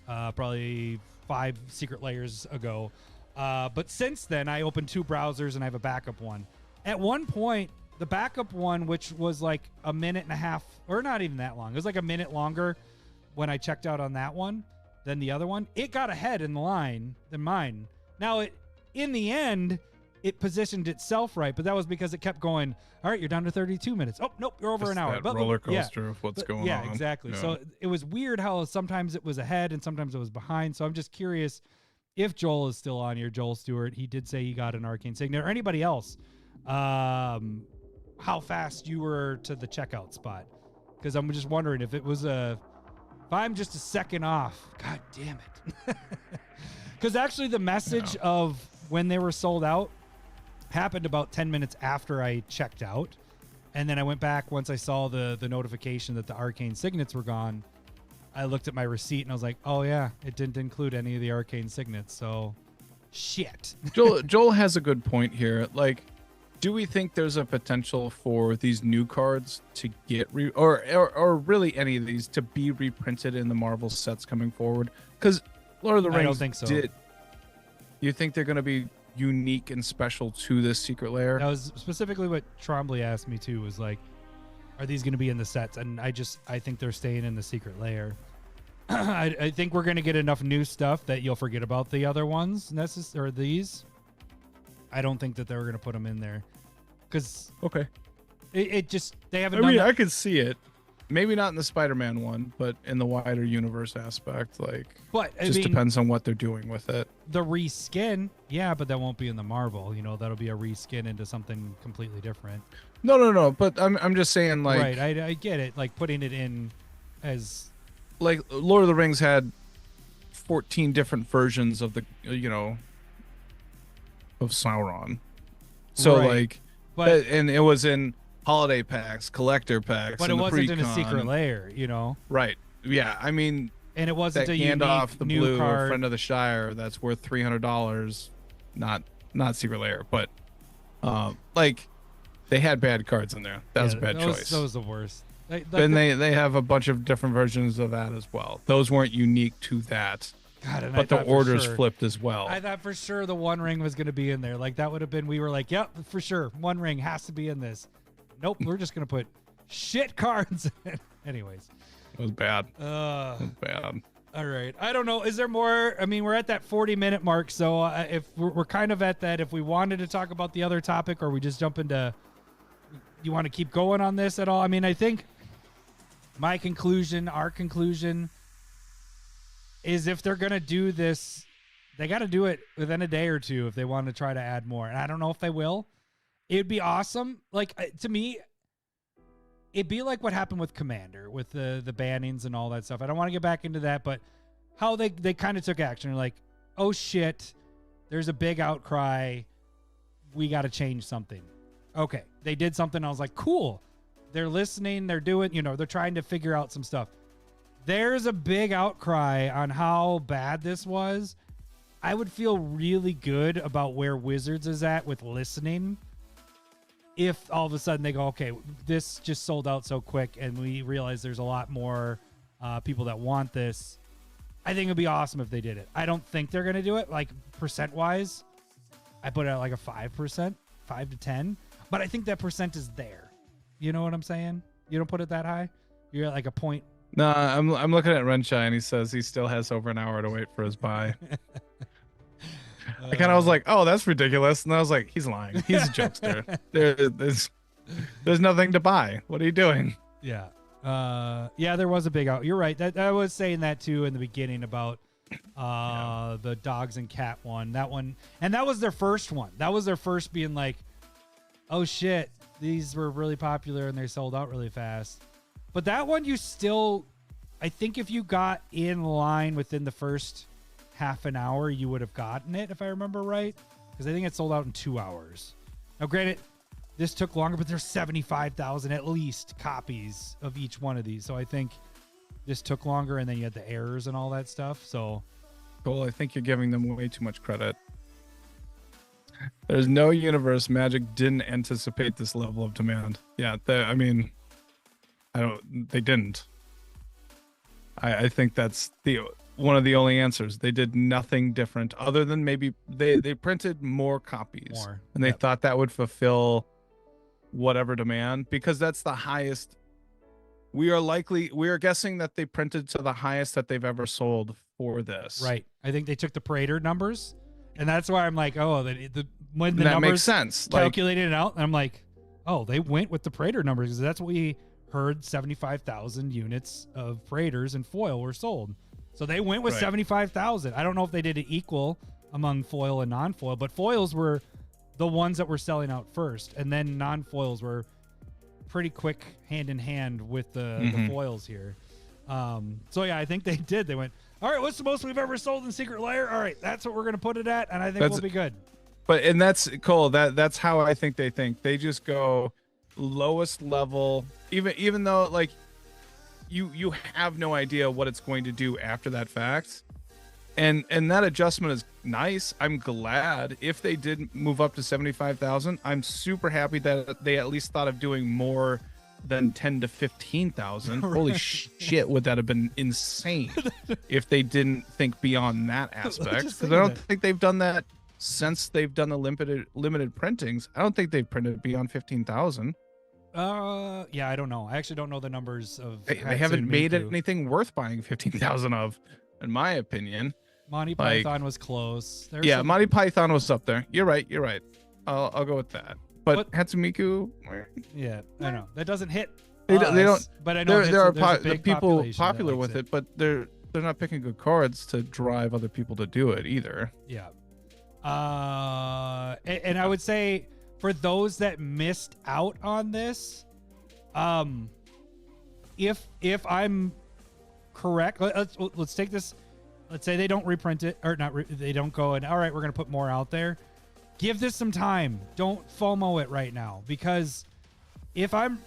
S5: probably 5 Secret Lairs ago. But since then, I opened 2 browsers and I have a backup one. At one point, the backup one, which was like a minute and a half, or not even that long, it was like a minute longer when I checked out on that one than the other one, it got ahead in the line than mine. Now, in the end, it positioned itself right, but that was because it kept going, all right, you're down to 32 minutes. Oh, nope, you're over
S6: Just
S5: an hour.
S6: that roller coaster of what's going on.
S5: Yeah, exactly.
S6: Yeah.
S5: So it was weird how sometimes it was ahead and sometimes it was behind. So I'm just curious if Joel is still on here, Joel Stewart. He did say he got an arcane signet, or anybody else, how fast you were to the checkout spot. Because I'm just wondering if I'm just a second off. God damn it. Because actually the message of when they were sold out happened about 10 minutes after I checked out. And then I went back once I saw the notification that the arcane signets were gone. I looked at my receipt and I was like, oh yeah, it didn't include any of the arcane signets. So shit.
S6: Joel has a good point here. Like, do we think there's a potential for these new cards to get or really any of these to be reprinted in the Marvel sets coming forward? Because Lord of the Rings,
S5: I don't think so.
S6: You think they're going to be unique and special to this Secret Lair?
S5: That was specifically what Trombley asked me too, was like, are these going to be in the sets? And I think they're staying in the Secret Lair. I think we're going to get enough new stuff that you'll forget about the other ones, or these. I don't think that they were going to put them in there, because
S6: Okay.
S5: they haven't
S6: I
S5: done
S6: mean,
S5: that.
S6: I could see it. Maybe not in the Spider-Man one, but in the wider universe aspect, like,
S5: But I
S6: just
S5: mean,
S6: depends on what they're doing with it.
S5: the reskin, yeah, but that won't be in the Marvel. That'll be a reskin into something completely different.
S6: No. But I'm just saying, like,
S5: Right, I get it. Like putting it in as
S6: like Lord of the Rings had 14 different versions of of Sauron. So
S5: Right.
S6: like,
S5: But-
S6: and it was in holiday packs, collector packs,
S5: but it
S6: and the
S5: wasn't in a
S6: pre-con.
S5: Secret Lair,
S6: Right. Yeah. I mean,
S5: and it wasn't
S6: that
S5: a
S6: Gandalf
S5: unique
S6: the
S5: new
S6: Blue,
S5: card.
S6: Friend of the Shire, that's worth $300. Not Secret Lair, but like they had bad cards in there. That was a bad choice.
S5: That was the worst.
S6: And they have a bunch of different versions of that as well. Those weren't unique to that,
S5: God, and I
S6: but the
S5: thought for
S6: orders
S5: sure-
S6: flipped as well.
S5: I thought for sure the One Ring was going to be in there. Like that would have been. We were like, yep, for sure, One Ring has to be in this. Nope, we're just going to put shit cards in. Anyways,
S6: It was bad.
S5: uh,
S6: It was bad.
S5: All right. I don't know. Is there more? I mean, we're at that 40-minute mark. So if we're kind of at that, if we wanted to talk about the other topic, or we just jump into, you want to keep going on this at all? I mean, I think my conclusion, our conclusion, is if they're going to do this, they got to do it within a day or two if they want to try to add more. And I don't know if they will. It'd be awesome. Like, to me, it'd be like what happened with Commander, with the bannings and all that stuff. I don't want to get back into that, but how they kind of took action. They're like, oh, shit, there's a big outcry. We got to change something. Okay, they did something. I was like, cool. They're listening. They're doing, they're trying to figure out some stuff. There's a big outcry on how bad this was. I would feel really good about where Wizards is at with listening if all of a sudden they go, okay, this just sold out so quick and we realize there's a lot more people that want this. I think it'd be awesome if they did it. I don't think they're going to do it, like, percent-wise. I put it at like a 5%, 5 to 10. But I think that percent is there. You know what I'm saying? You don't put it that high? You're at like a point.
S6: No, I'm looking at Renshai and he says he still has over an hour to wait for his buy. I kind of was like, oh, that's ridiculous. And I was like, he's lying. He's a jokester. There's nothing to buy. What are you doing?
S5: Yeah. Yeah, there was a big out. You're right. That I was saying that too in the beginning about the dogs and cat one. That one. And that was their first one. That was their first being like, oh, shit, these were really popular and they sold out really fast. But that one, you still, I think if you got in line within the first half an hour, you would have gotten it, if I remember right. Because I think it sold out in 2 hours. Now, granted, this took longer, but there's 75,000 at least copies of each one of these. So I think this took longer, and then you had the errors and all that stuff. So,
S6: Cole, I think you're giving them way too much credit. There's no universe Magic didn't anticipate this level of demand. Yeah, they didn't. I think that's one of the only answers. They did nothing different other than maybe they printed more copies. And they thought that would fulfill whatever demand, because that's the highest. We are guessing that they printed to the highest that they've ever sold for this.
S5: Right. I think they took the Praetor numbers, and that's why I'm like, oh, when the
S6: that
S5: numbers
S6: makes sense.
S5: Calculated it out, and I'm like, oh, they went with the Praetor numbers, because that's what we heard. 75,000 units of Praetors and foil were sold. So they went with 75,000. I don't know if they did it equal among foil and non-foil, but foils were the ones that were selling out first, and then non-foils were pretty quick hand in hand with the foils here. So yeah, I think they did. They went, all right, what's the most we've ever sold in Secret Lair? All right, that's what we're going to put it at, and I think we'll be good.
S6: And that's Cole. That's how I think they think. They just go lowest level, even though like you have no idea what it's going to do after that fact. And that adjustment is nice. I'm glad if they did move up to 75,000. I'm super happy that they at least thought of doing more than 10 to 15,000. Right. Holy shit, would that have been insane if they didn't think beyond that aspect? Because I don't think they've done that since they've done the limited printings. I don't think they've printed beyond 15,000.
S5: Yeah, I don't know. I actually don't know the numbers of.
S6: They haven't made anything worth buying 15,000 of, in my opinion.
S5: Monty Python was close.
S6: Monty Python was up there. You're right. I'll go with that. But Hatsumiku,
S5: yeah, I know that doesn't hit.
S6: They don't.
S5: But I know
S6: there are
S5: the
S6: people popular with it, but they're not picking good cards to drive other people to do it either.
S5: Yeah. And I would say for those that missed out on this, if I'm correct, let's take this. Let's say they don't reprint it, or they don't go and all right, we're gonna put more out there. Give this some time. Don't FOMO it right now, because if I'm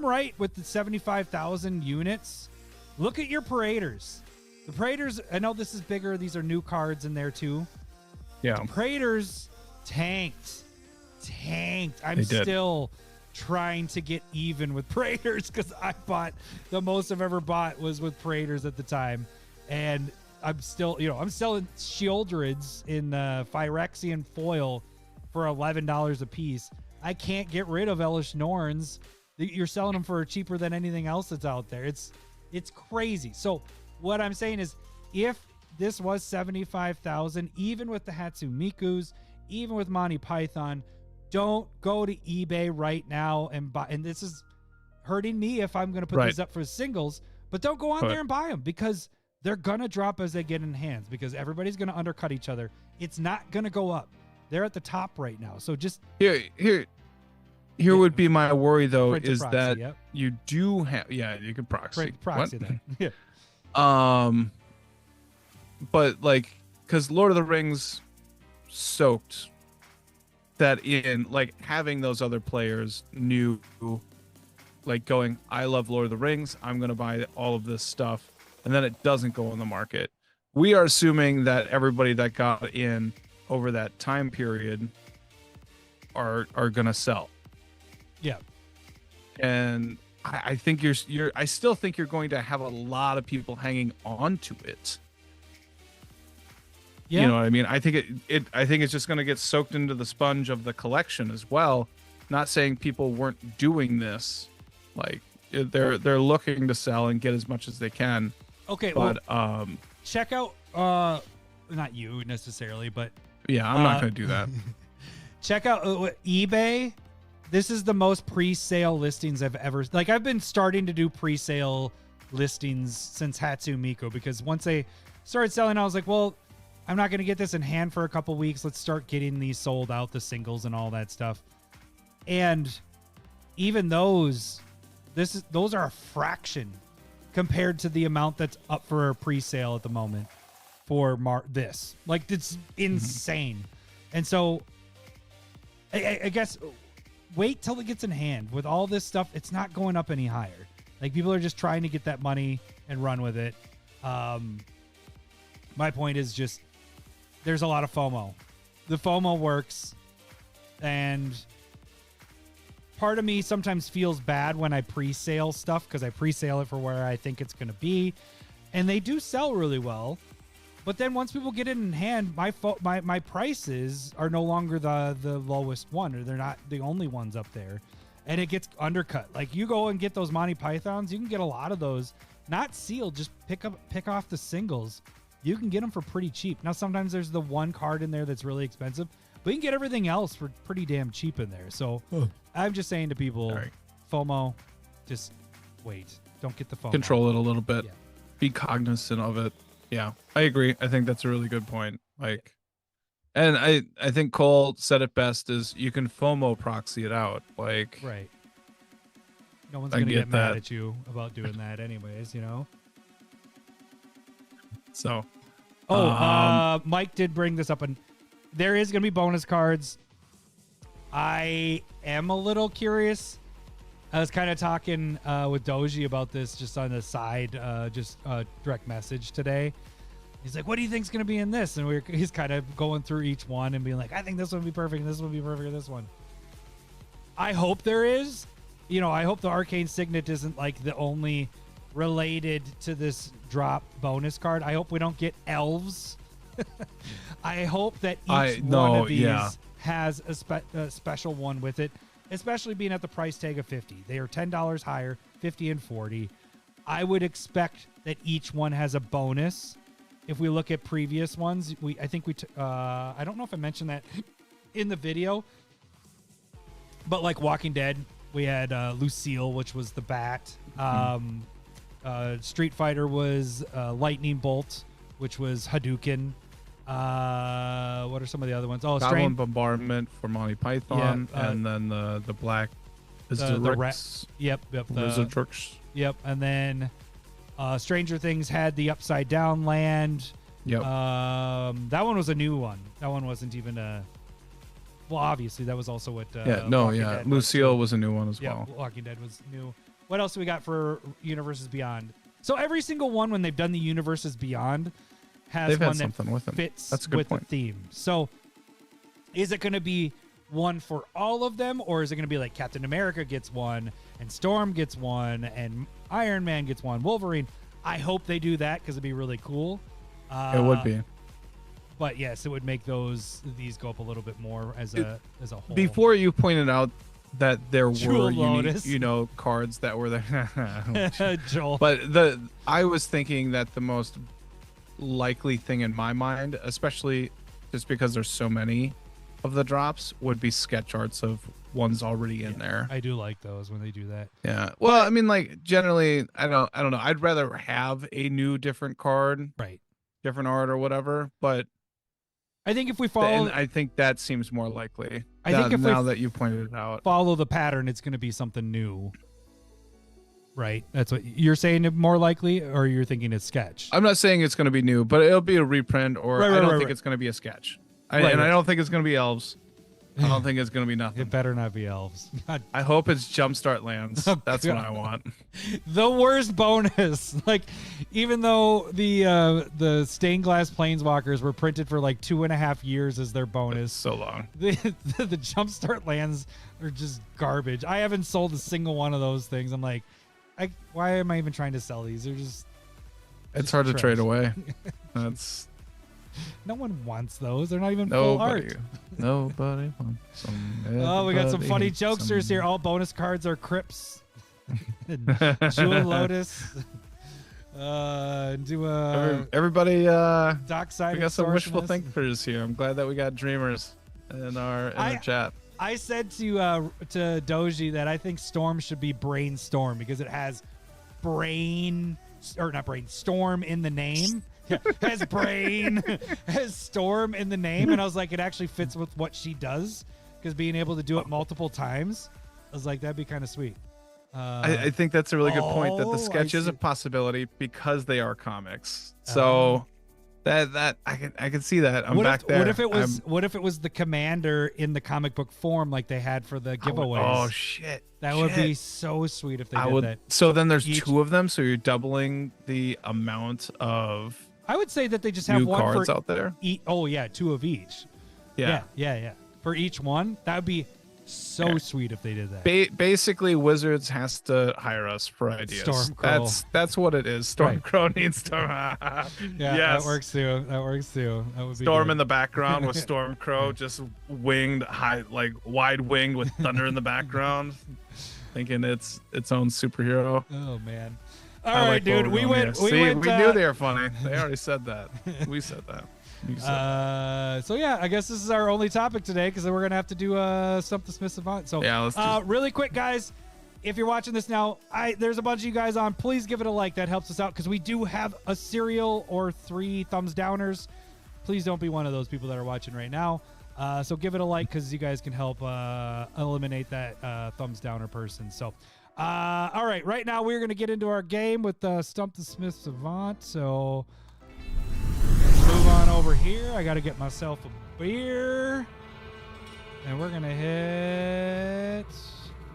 S5: right with the 75,000 units, look at your Paraders. The Paraders, I know this is bigger. These are new cards in there too.
S6: Yeah.
S5: The Paraders tanked. I'm still trying to get even with Praetors, because I bought the most I've ever bought was with Praetors at the time, and I'm still, I'm selling Shieldrids in Phyrexian foil for $11 a piece. I can't get rid of Elish Norns. You're selling them for cheaper than anything else that's out there. It's crazy. So what I'm saying is, if this was 75,000, even with the Hatsumikus, even with Monty Python, don't go to eBay right now and buy. And this is hurting me if I'm going to put these up for singles, but don't go on there and buy them because they're going to drop as they get in hands because everybody's going to undercut each other. It's not going to go up. They're at the top right now. So just
S6: here would be my worry though, is
S5: proxy,
S6: that you do have, you can proxy.
S5: Proxy that. Yeah.
S6: But like, because Lord of the Rings soaked that in, like having those other players knew, like going, I love Lord of the Rings, I'm going to buy all of this stuff. And then it doesn't go on the market. We are assuming that everybody that got in over that time period are going to sell.
S5: Yeah.
S6: And I think I still think you're going to have a lot of people hanging on to it. Yeah. You know what I mean? I think I think it's just going to get soaked into the sponge of the collection as well. Not saying people weren't doing this, like they're looking to sell and get as much as they can.
S5: Okay,
S6: but
S5: check out not you necessarily, but
S6: yeah, I'm not going to do that.
S5: Check out eBay. This is the most pre-sale listings I've ever, like I've been starting to do pre-sale listings since Hatsumiko because once they started selling, I was like, well, I'm not going to get this in hand for a couple weeks. Let's start getting these sold out, the singles and all that stuff. And even those are a fraction compared to the amount that's up for a pre-sale at the moment for this. Like, it's insane. And so I guess wait till it gets in hand. With all this stuff, it's not going up any higher. Like, people are just trying to get that money and run with it. My point is just there's a lot of FOMO. The FOMO works, and part of me sometimes feels bad when I pre-sale stuff because I pre-sale it for where I think it's going to be, and they do sell really well. But then once people get it in hand, my prices are no longer the lowest one, or they're not the only ones up there, and it gets undercut. Like, you go and get those Monty Pythons, you can get a lot of those, not sealed, just pick off the singles. You can get them for pretty cheap. Now, sometimes there's the one card in there that's really expensive, but you can get everything else for pretty damn cheap in there. So I'm just saying to people, FOMO, just wait. Don't get the FOMO.
S6: Control it a little bit.
S5: Yeah.
S6: Be cognizant of it. Yeah, I agree. I think that's a really good point. Like, and I think Cole said it best, is you can FOMO proxy it out. Like,
S5: right. No one's going to get mad at you about doing that anyways, you know?
S6: So,
S5: Mike did bring this up, and there is going to be bonus cards. I am a little curious. I was kind of talking with Doji about this just on the side, just direct message today. He's like, what do you think's going to be in this? And he's kind of going through each one and being like, I think this one would be perfect, and this one would be perfect, and this one. I hope there is. You know, I hope the Arcane Signet isn't like the only related to this drop bonus card. I hope we don't get elves. I hope that each one of these has a special one with it, especially being at the price tag of 50. They are $10 higher, 50 and 40. I would expect that each one has a bonus. If we look at previous ones, I don't know if I mentioned that in the video, but like Walking Dead, we had Lucille, which was the bat. Street Fighter was Lightning Bolt, which was Hadouken. What are some of the other ones? Oh,
S6: Goblin Bombardment for Monty Python, and then the black
S5: the rat. Yep.
S6: Wizardrix.
S5: Yep, and then Stranger Things had the Upside Down Land.
S6: Yep.
S5: That one was a new one. That one wasn't even a. Well, obviously that was also what.
S6: Lucille was a new one as well.
S5: Walking Dead was new. What else do we got for Universes Beyond? So every single one, when they've done the Universes Beyond, has one that fits with the theme. So is it going to be one for all of them, or is it going to be like Captain America gets one, and Storm gets one, and Iron Man gets one, Wolverine? I hope they do that because it'd be really cool.
S6: It would be.
S5: But yes, it would make these go up a little bit more as a whole.
S6: Before you pointed out that there were unique, cards that were there.
S5: Joel.
S6: But I was thinking that the most likely thing in my mind, especially just because there's so many of the drops, would be sketch arts of ones already in there.
S5: I do like those when they do that.
S6: Yeah. Well, I mean, like generally, I don't know. I'd rather have a new different card,
S5: Right.
S6: different art or whatever. But
S5: I think if we follow,
S6: I think that seems more likely.
S5: I think if we
S6: now that you pointed it out,
S5: follow the pattern, it's going to be something new. Right. That's what you're saying. More likely, or you're thinking it's sketch.
S6: I'm not saying it's going to be new, but it'll be a reprint, or
S5: Right,
S6: I don't
S5: right,
S6: think
S5: right.
S6: it's going to be a sketch.
S5: Right,
S6: And
S5: right.
S6: I don't think it's going to be elves. I don't think it's going to be nothing.
S5: It better not be elves. God.
S6: I hope it's Jumpstart Lands.
S5: Oh,
S6: That's what
S5: God.
S6: I want.
S5: The worst bonus. Like, even though the stained glass planeswalkers were printed for like 2.5 years as their bonus,
S6: So long.
S5: the Jumpstart lands are just garbage. I haven't sold a single one of those things. I'm like, why am I even trying to sell these? They're just
S6: It's hard to
S5: trash.
S6: trade away. That's
S5: no one wants those. They're not even full
S6: nobody.
S5: art.
S6: Nobody wants them.
S5: Oh, we got some
S6: Everybody
S5: funny
S6: hates
S5: jokesters
S6: them.
S5: here. All bonus cards are Crypts. Jewel Lotus.
S6: Everybody,
S5: Dockside.
S6: we got some wishful
S5: Extortionist.
S6: thinkers here. I'm glad that we got dreamers in our chat.
S5: I said to Doji that I think Storm should be Brainstorm because it has Storm in the name. Yeah, has brain, has Storm in the name, and I was like, it actually fits with what she does because being able to do it multiple times, I was like, that'd be kind of sweet.
S6: I think that's a really good point, that
S5: oh,
S6: the sketch
S5: I
S6: is a
S5: see.
S6: possibility because they are comics. So that I can see that. I'm
S5: What
S6: back
S5: if,
S6: there.
S5: What if it was the commander in the comic book form like they had for the giveaways?
S6: Oh shit.
S5: That would be so sweet if they
S6: I
S5: did
S6: would.
S5: that.
S6: So then there's
S5: Each-
S6: 2 of them. So you're doubling the amount of
S5: I would say that they just have
S6: new
S5: one
S6: cards
S5: for
S6: out there.
S5: Oh yeah, 2 of each.
S6: Yeah.
S5: Yeah. For each one, that would be so sweet if they did that.
S6: Basically, Wizards has to hire us for ideas.
S5: Stormcrow.
S6: That's what it is. Stormcrow needs Storm.
S5: Yeah,
S6: yes.
S5: that works too. That would be
S6: Storm
S5: good.
S6: in the background with Stormcrow just winged high, like wide winged with thunder in the background, thinking it's its own superhero.
S5: Oh man. All
S6: I
S5: right,
S6: like where
S5: dude.
S6: we're
S5: We
S6: going
S5: went.
S6: here.
S5: We
S6: See,
S5: went.
S6: we knew they were funny. They already said that. We said that. You said that.
S5: So yeah, I guess this is our only topic today because we're gonna have to do Stump the Smith Savant. So
S6: Yeah, let's do-
S5: really quick, guys. If you're watching this now, there's a bunch of you guys on. Please give it a like. That helps us out because we do have a serial or 3 thumbs downers. Please don't be one of those people that are watching right now. So give it a like because you guys can help eliminate that thumbs downer person. So, all right, right now we're gonna get into our game with Stump the Smith Savant. So. Move on over here. I got to get myself a beer. And we're going to hit...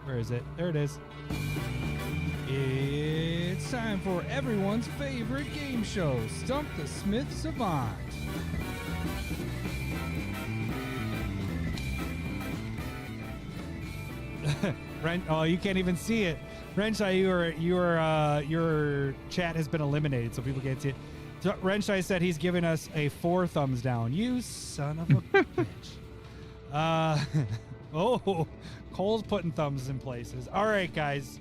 S5: Where is it? There it is. It's time for everyone's favorite game show, Stump the Smith Savant. Oh, you can't even see it. Renshai, your chat has been eliminated, so people can't see it. So Renshai said he's giving us a 4 thumbs down. You son of a bitch. Oh, Cole's putting thumbs in places. All right, guys.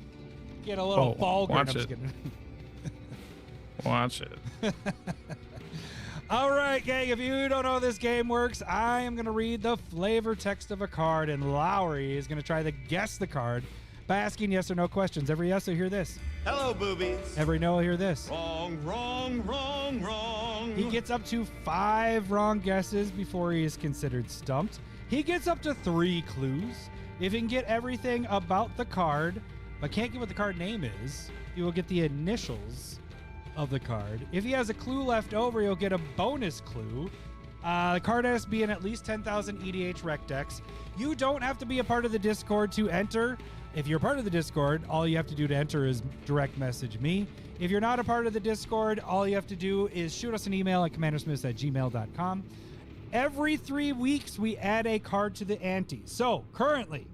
S5: Get a little vulgar.
S6: watch
S5: I'm just
S6: it.
S5: kidding.
S6: Watch it.
S5: All right, gang. If you don't know how this game works, I am going to read the flavor text of a card, and Lowry is going to try to guess the card by asking yes or no questions. Every yes will hear this.
S3: Hello, boobies.
S5: Every no will hear this.
S3: Wrong, wrong, wrong, wrong.
S5: He gets up to 5 wrong guesses before he is considered stumped. He gets up to 3 clues. If he can get everything about the card, but can't get what the card name is, he will get the initials of the card. If he has a clue left over, he'll get a bonus clue. The card has to be in at least 10,000 EDH rec decks. You don't have to be a part of the Discord to enter. If you're part of the Discord, all you have to do to enter is direct message me. If you're not a part of the Discord, all you have to do is shoot us an email at commandersmiths@gmail.com. Every 3 weeks, we add a card to the ante. So, currently,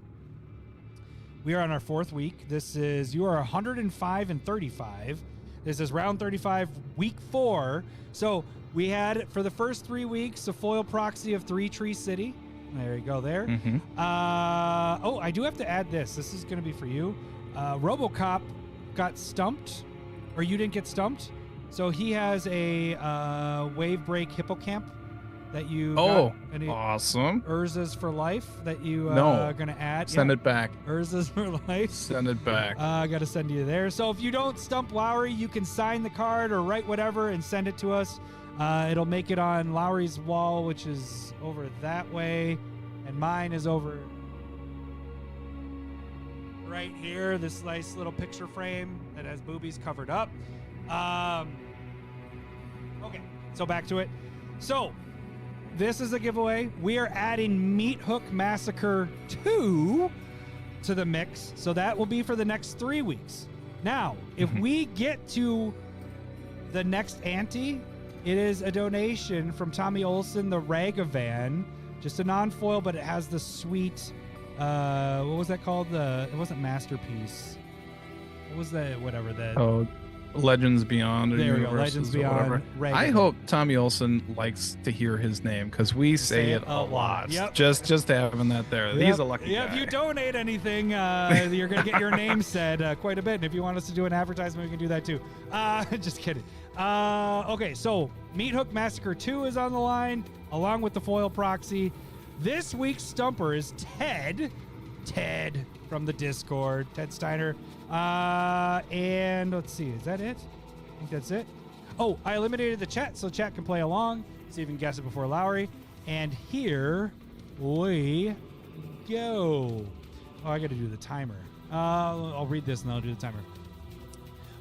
S5: we are on our 4th week. You are 105 and 35. This is round 35, week 4. So, we had, for the first 3 weeks, a foil proxy of 3 Tree City. There you go there.
S6: Mm-hmm.
S5: I do have to add this. This is going to be for you. RoboCop got stumped, or you didn't get stumped. So he has a wave break hippocamp that you
S6: Oh,
S5: got, and
S6: awesome.
S5: Urza's for life that you
S6: No.
S5: are going to add.
S6: Send it back.
S5: Urza's for life.
S6: Send it back.
S5: I got to send you there. So if you don't stump Lowry, you can sign the card or write whatever and send it to us. It'll make it on Lowry's wall, which is over that way, and mine is over right here. This nice little picture frame that has boobies covered up. Okay, so back to it. So this is a giveaway. We are adding Meat Hook Massacre 2 to the mix, so that will be for the next 3 weeks. Now, if we get to the next ante, it is a donation from Tommy Olson, the Ragavan, just a non-foil, but it has the sweet, what was that called? It wasn't Masterpiece. What was that? Whatever that.
S6: Oh, Legends Beyond. Or
S5: There we go,
S6: Universes
S5: Legends
S6: or whatever.
S5: Beyond.
S6: I hope Tommy Olson likes to hear his name because we say it a lot.
S5: Yep.
S6: Just having that there.
S5: Yep.
S6: He's a lucky
S5: Yeah,
S6: guy.
S5: if you donate anything, you're going to get your name said quite a bit. And if you want us to do an advertisement, we can do that too. Just kidding. Okay, so Meat Hook Massacre 2 is on the line, along with the foil proxy. This week's stumper is Ted from the Discord, Ted Steiner. And let's see, is that it? I think that's it. Oh, I eliminated the chat so chat can play along, see if you can guess it before Lowry. And here we go. Oh, I got to do the timer. I'll read this and I'll do the timer.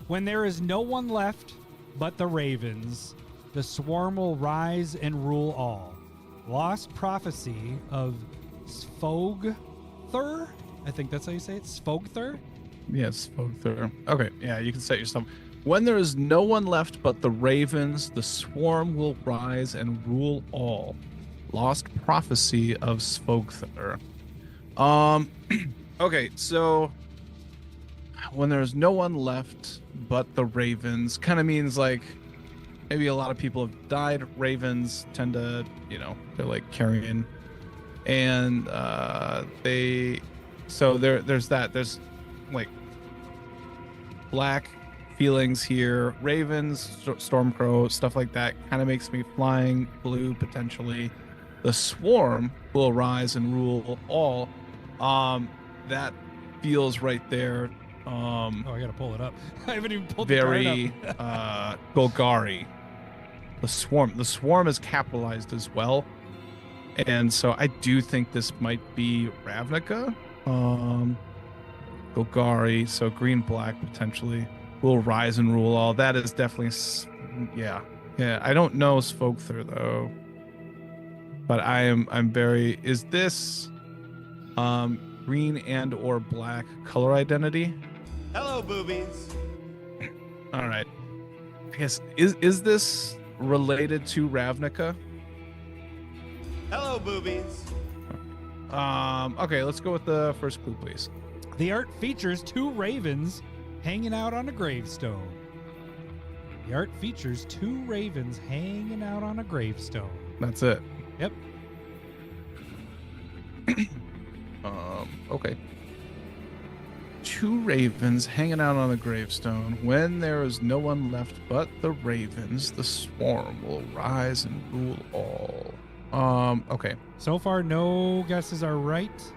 S5: When there is no one left but the ravens, the swarm will rise and rule all. Lost prophecy of Sfogthur? I think that's how you say it. Sfogthur?
S6: Yes, Fogthur. Okay, yeah, you can set yourself. When there is no one left but the ravens, the swarm will rise and rule all. Lost prophecy of Sfogthur. Okay, so when there's no one left but the ravens, kind of means like maybe a lot of people have died. Ravens tend to, they're like carrion, and there's that. There's like black feelings here. Ravens, Stormcrow, stuff like that kind of makes me flying blue potentially. The swarm will rise and rule all. That feels right there.
S5: Oh, I gotta pull it up. I haven't even pulled
S6: very
S5: the card up.
S6: Golgari. The swarm is capitalized as well, and so I do think this might be Ravnica. Golgari, so green black potentially will rise and rule all. That is definitely yeah. I don't know Sfogthur though, but I'm very. Is this green and or black color identity?
S3: Hello, boobies.
S6: All right. I guess is this related to Ravnica?
S3: Hello, boobies.
S6: Okay, let's go with the first clue, please.
S5: The art features two ravens hanging out on a gravestone. The art features two ravens hanging out on a gravestone.
S6: That's it.
S5: Yep.
S6: Okay. Two ravens hanging out on a gravestone. When there is no one left but the ravens, the swarm will rise and rule all. Okay.
S5: So far, no guesses are right.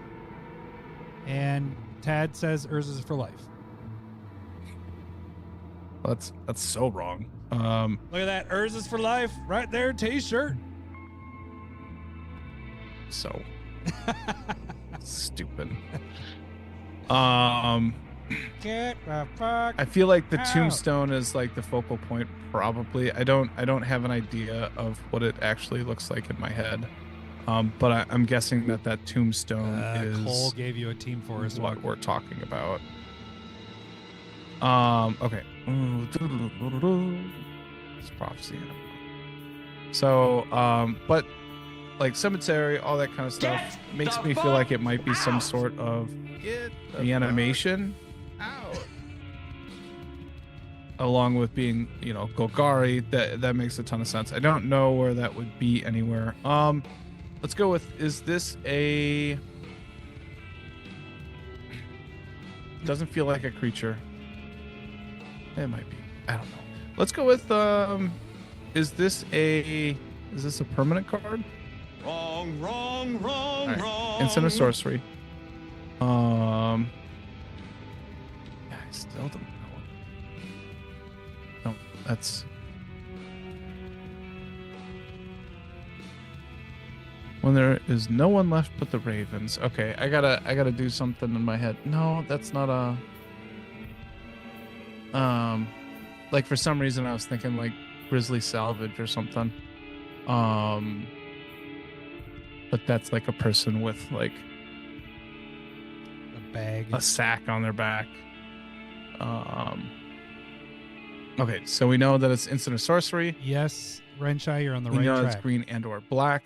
S5: And Tad says Urza's for life.
S6: That's so wrong.
S5: Look at that. Urza's for life right there, t-shirt.
S6: So stupid.
S5: Get the fuck.
S6: I feel like the
S5: out.
S6: tombstone is like the focal point. Probably. I don't have an idea of what it actually looks like in my head. But I'm guessing that tombstone is
S5: Cole gave you a Team Forest
S6: what
S5: one.
S6: we're talking about. Okay. It's prophecy. So, but like cemetery, all that kind of stuff makes me feel like it might be some sort of reanimation. Along with being, Golgari, that makes a ton of sense. I don't know where that would be anywhere. Let's go with, is this a... Doesn't feel like a creature. It might be. I don't know. Let's go with is this a permanent card?
S3: Wrong, wrong, wrong,
S6: All right.
S3: wrong.
S6: Instant or sorcery. Yeah, I still don't know. No, that's when there is no one left but the ravens. Okay, I gotta do something in my head. No, that's not a like for some reason I was thinking like grizzly salvage or something. But that's like a person with like
S5: A bag.
S6: a sack on their back. Okay, so we know that it's instant or sorcery.
S5: Yes, Renshai, you're on the
S6: We
S5: right
S6: know
S5: track.
S6: it's green and or black.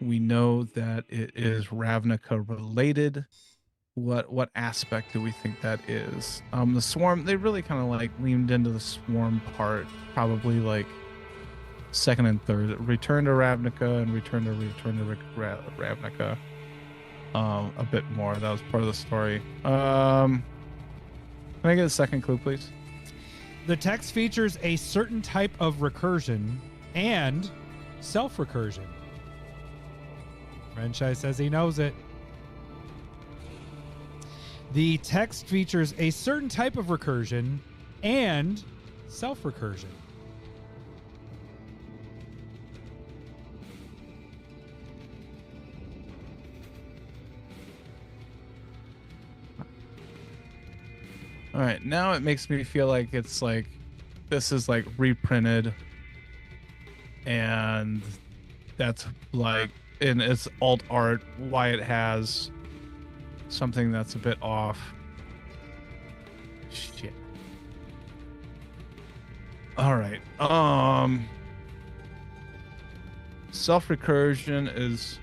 S6: We know that it is Ravnica related. What aspect do we think that is? The swarm, they really kind of like leaned into the swarm part, probably like second and third. Return to Ravnica and return to Ravnica. A bit more. That was part of the story. Can I get a second clue, please?
S5: The text features a certain type of recursion and self-recursion. Renshai says he knows it. The text features a certain type of recursion and self-recursion.
S6: All right, now it makes me feel like it's like this is like reprinted, and that's like in its alt art why it has something that's a bit off. Shit. All right. Self recursion is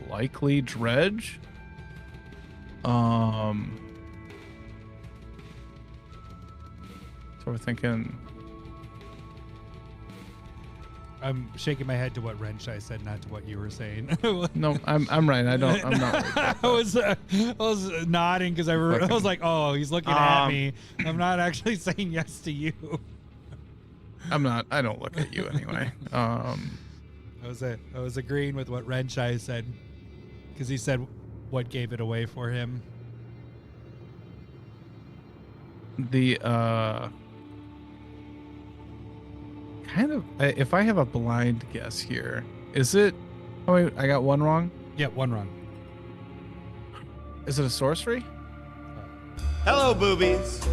S6: likely dredge. So we're thinking.
S5: I'm shaking my head to what Renshai said, not to what you were saying.
S6: No, I'm right. I'm not worried about
S5: I was nodding because I was like, oh, he's looking at me. I'm not actually saying yes to you.
S6: I'm not. I don't look at you anyway.
S5: I was agreeing with what Renshai said because he said what gave it away for him.
S6: The kind of, if I have a blind guess here, is it? Oh wait, I got one wrong.
S5: Yeah, one wrong.
S6: Is it a sorcery?
S3: Hello, boobies.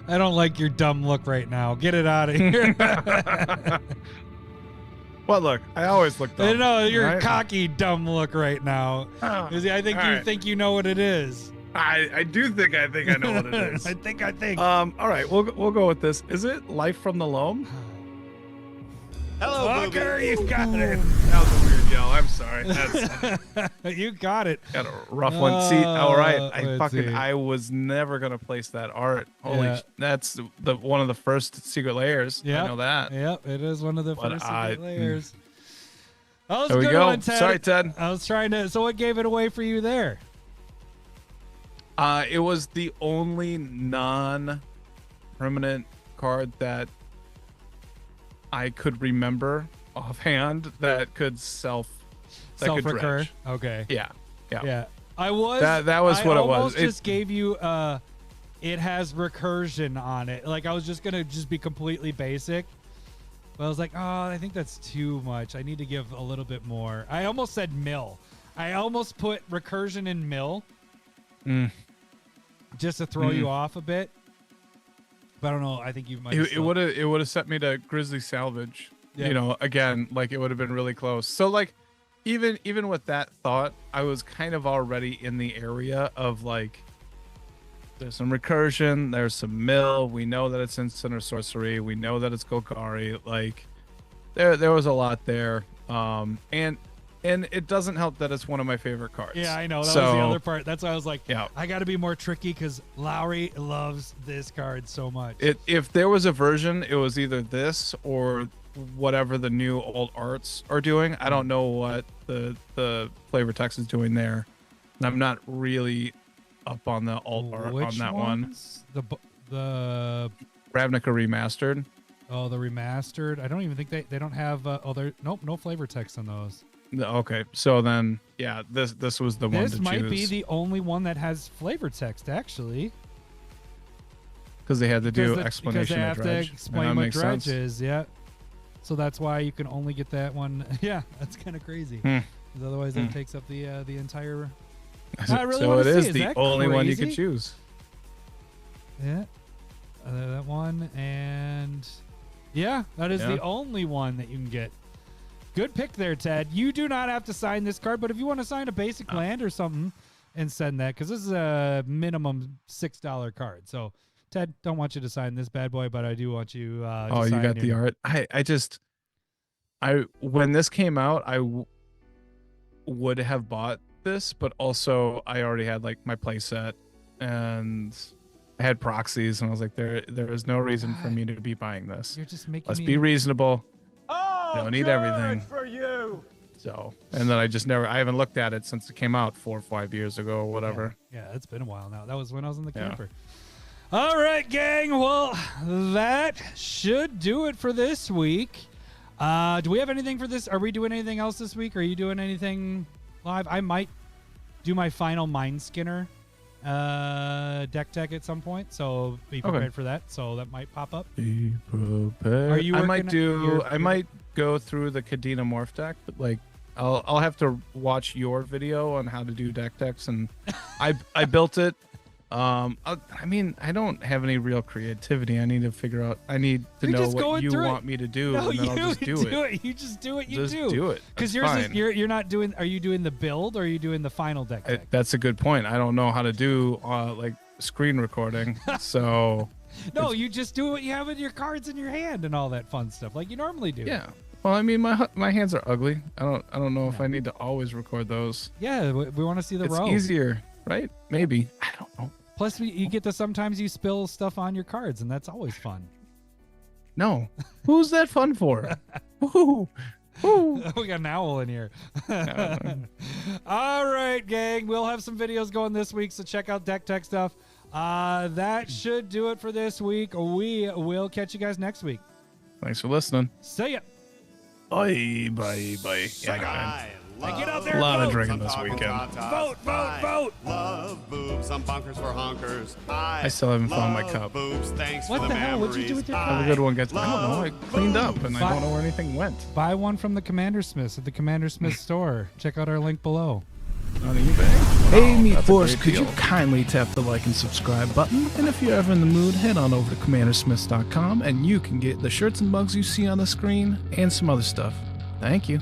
S5: I don't like your dumb look right now. Get it out of here.
S6: Well, look, I always look dumb.
S5: No, you're
S6: right?
S5: cocky, dumb look right now.
S6: Oh,
S5: I think
S6: all
S5: you
S6: right.
S5: think you know what it is.
S6: I do think I know what it is.
S5: I think.
S6: All right, we'll go with this. Is it Life from the Loam?
S3: Hello,
S5: Fucker,
S3: boobies.
S5: you got it.
S6: That was a weird yell. I'm sorry. That's
S5: You got it.
S6: got a rough one. See, all right.
S5: Let's see.
S6: I was never gonna place that art. Holy,
S5: Yeah.
S6: that's the one of the first secret layers.
S5: Yep.
S6: I know that.
S5: Yep, it is one of the
S6: But
S5: first
S6: I-
S5: secret layers. That was
S6: There
S5: a
S6: we
S5: good
S6: go.
S5: one, Ted.
S6: Sorry, Ted.
S5: I was trying to. So, what gave it away for you there?
S6: It was the only non-permanent card that I could remember offhand that could
S5: Self-recur.
S6: dredge.
S5: Okay.
S6: Yeah.
S5: Yeah. I was.
S6: That was what it was.
S5: I almost
S6: It-
S5: just gave you. It has recursion on it. Like I was just gonna be completely basic. But I was like, oh, I think that's too much. I need to give a little bit more. I almost said mill. I almost put recursion in mill. Just to throw you off a bit. But I don't know. I think you might.
S6: It would have set me to Grizzly Salvage.
S5: Yeah.
S6: You know, again, like it would have been really close. So like, even with that thought, I was kind of already in the area of like, there's some recursion, there's some mill. We know that it's instant or sorcery. We know that it's Golgari. Like, there was a lot there. And it doesn't help that it's one of my favorite cards.
S5: Yeah, I know. That was
S6: So-
S5: the other part. That's why I was like,
S6: Yeah.
S5: I got to be more tricky because Lowry loves this card so much.
S6: If there was a version, it was either this or whatever the new old arts are doing. I don't know what the flavor text is doing there. And I'm not really up on the alt art
S5: Which
S6: on that
S5: ones? The
S6: Ravnica remastered.
S5: Oh, the remastered. I don't even think they don't have. Nope, no flavor text on those.
S6: Okay, so then yeah, this was the one
S5: This
S6: to
S5: might
S6: choose.
S5: be the only one that has flavor text actually.
S6: Because they had to do
S5: Because
S6: explanation
S5: they
S6: of
S5: have
S6: dredge.
S5: to explain
S6: that
S5: what
S6: makes
S5: dredge
S6: sense.
S5: is. Yeah. So that's why you can only get that one. Yeah, that's kind of crazy.
S6: Hmm.
S5: Because otherwise, that takes up the entire.
S6: So
S5: I really
S6: so
S5: wanna
S6: it
S5: see,
S6: is
S5: is
S6: the
S5: that
S6: only one you could
S5: crazy?
S6: choose.
S5: Yeah. That one and yeah, that is
S6: Yeah.
S5: the only one that you can get. Good pick there, Ted. You do not have to sign this card, but if you want to sign a basic land or something and send that, because this is a minimum $6 card. So, Ted, don't want you to sign this bad boy, but I do want you. To
S6: Oh, you
S5: sign
S6: got the
S5: your-
S6: art. When this came out, would have bought this, but also I already had like my play set and I had proxies, and I was like, there is no reason for me to be buying this.
S5: You're just making
S6: Let's
S5: me.
S6: be reasonable.
S1: Oh,
S6: Don't need
S1: good
S6: everything.
S1: for you.
S6: So, and then I haven't looked at it since it came out 4 or 5 years ago or whatever.
S5: Yeah, it's been a while now. That was when I was in the
S6: Yeah.
S5: camper. All right, gang. Well, that should do it for this week. Do we have anything for this? Are we doing anything else this week? Are you doing anything live? I might do my final Mind Skinner deck tech at some point, so be prepared for that. So that might pop up.
S6: Be prepared.
S5: Are you
S6: I might
S5: working- you're-
S6: I might go through the Kadena morph deck, but like I'll have to watch your video on how to do deck techs, and I built it. I mean, I don't have any real creativity. I need to figure out. I need to
S5: You're
S6: know
S5: just
S6: what
S5: going
S6: you
S5: through it.
S6: want me to do,
S5: No,
S6: and then I'll
S5: you
S6: just do it.
S5: You just do what you
S6: Just
S5: do.
S6: do it.
S5: Because
S6: That's
S5: yours is,
S6: fine.
S5: you're not doing. Are you doing the build or are you doing the final deck tech?
S6: That's a good point. I don't know how to do like screen recording, so
S5: No, you just do what you have with your cards in your hand and all that fun stuff, like you normally do.
S6: yeah. Well, I mean, my hands are ugly. I don't know if I need to always record those.
S5: Yeah, we want to see the
S6: It's
S5: row.
S6: easier, right? Maybe. I don't know.
S5: Plus, you get to sometimes you spill stuff on your cards, and that's always fun.
S6: No. Who's that fun for? Woo. Woo.
S5: We got an owl in here. All right, gang. We'll have some videos going this week, so check out deck tech stuff. That should do it for this week. We will catch you guys next week.
S6: Thanks for listening.
S5: See ya.
S6: Bye.
S3: I love
S5: Get out there
S6: A lot of
S5: vote.
S6: drinking this
S3: talking
S6: weekend.
S3: tatas.
S5: Vote, vote,
S3: I
S5: vote.
S3: Love boobs. I'm bonkers for honkers.
S6: I still haven't found my
S3: love
S6: cup.
S3: Boobs. Thanks
S5: What
S3: for
S5: the
S3: the
S5: hell? What'd you do with your cup?
S6: Have a good one, guys. I don't know. I cleaned up, and
S5: Bye.
S6: I don't know where anything went.
S5: Buy one from the Commander Smiths at the Commander Smith store. Check out our link below.
S6: On eBay.
S2: Hey, Meat
S6: that's a
S2: Force,
S6: great
S2: could you
S6: deal.
S2: kindly tap the like and subscribe button? And if you're ever in the mood, head on over to commandersmiths.com and you can get the shirts and mugs you see on the screen and some other stuff. Thank you.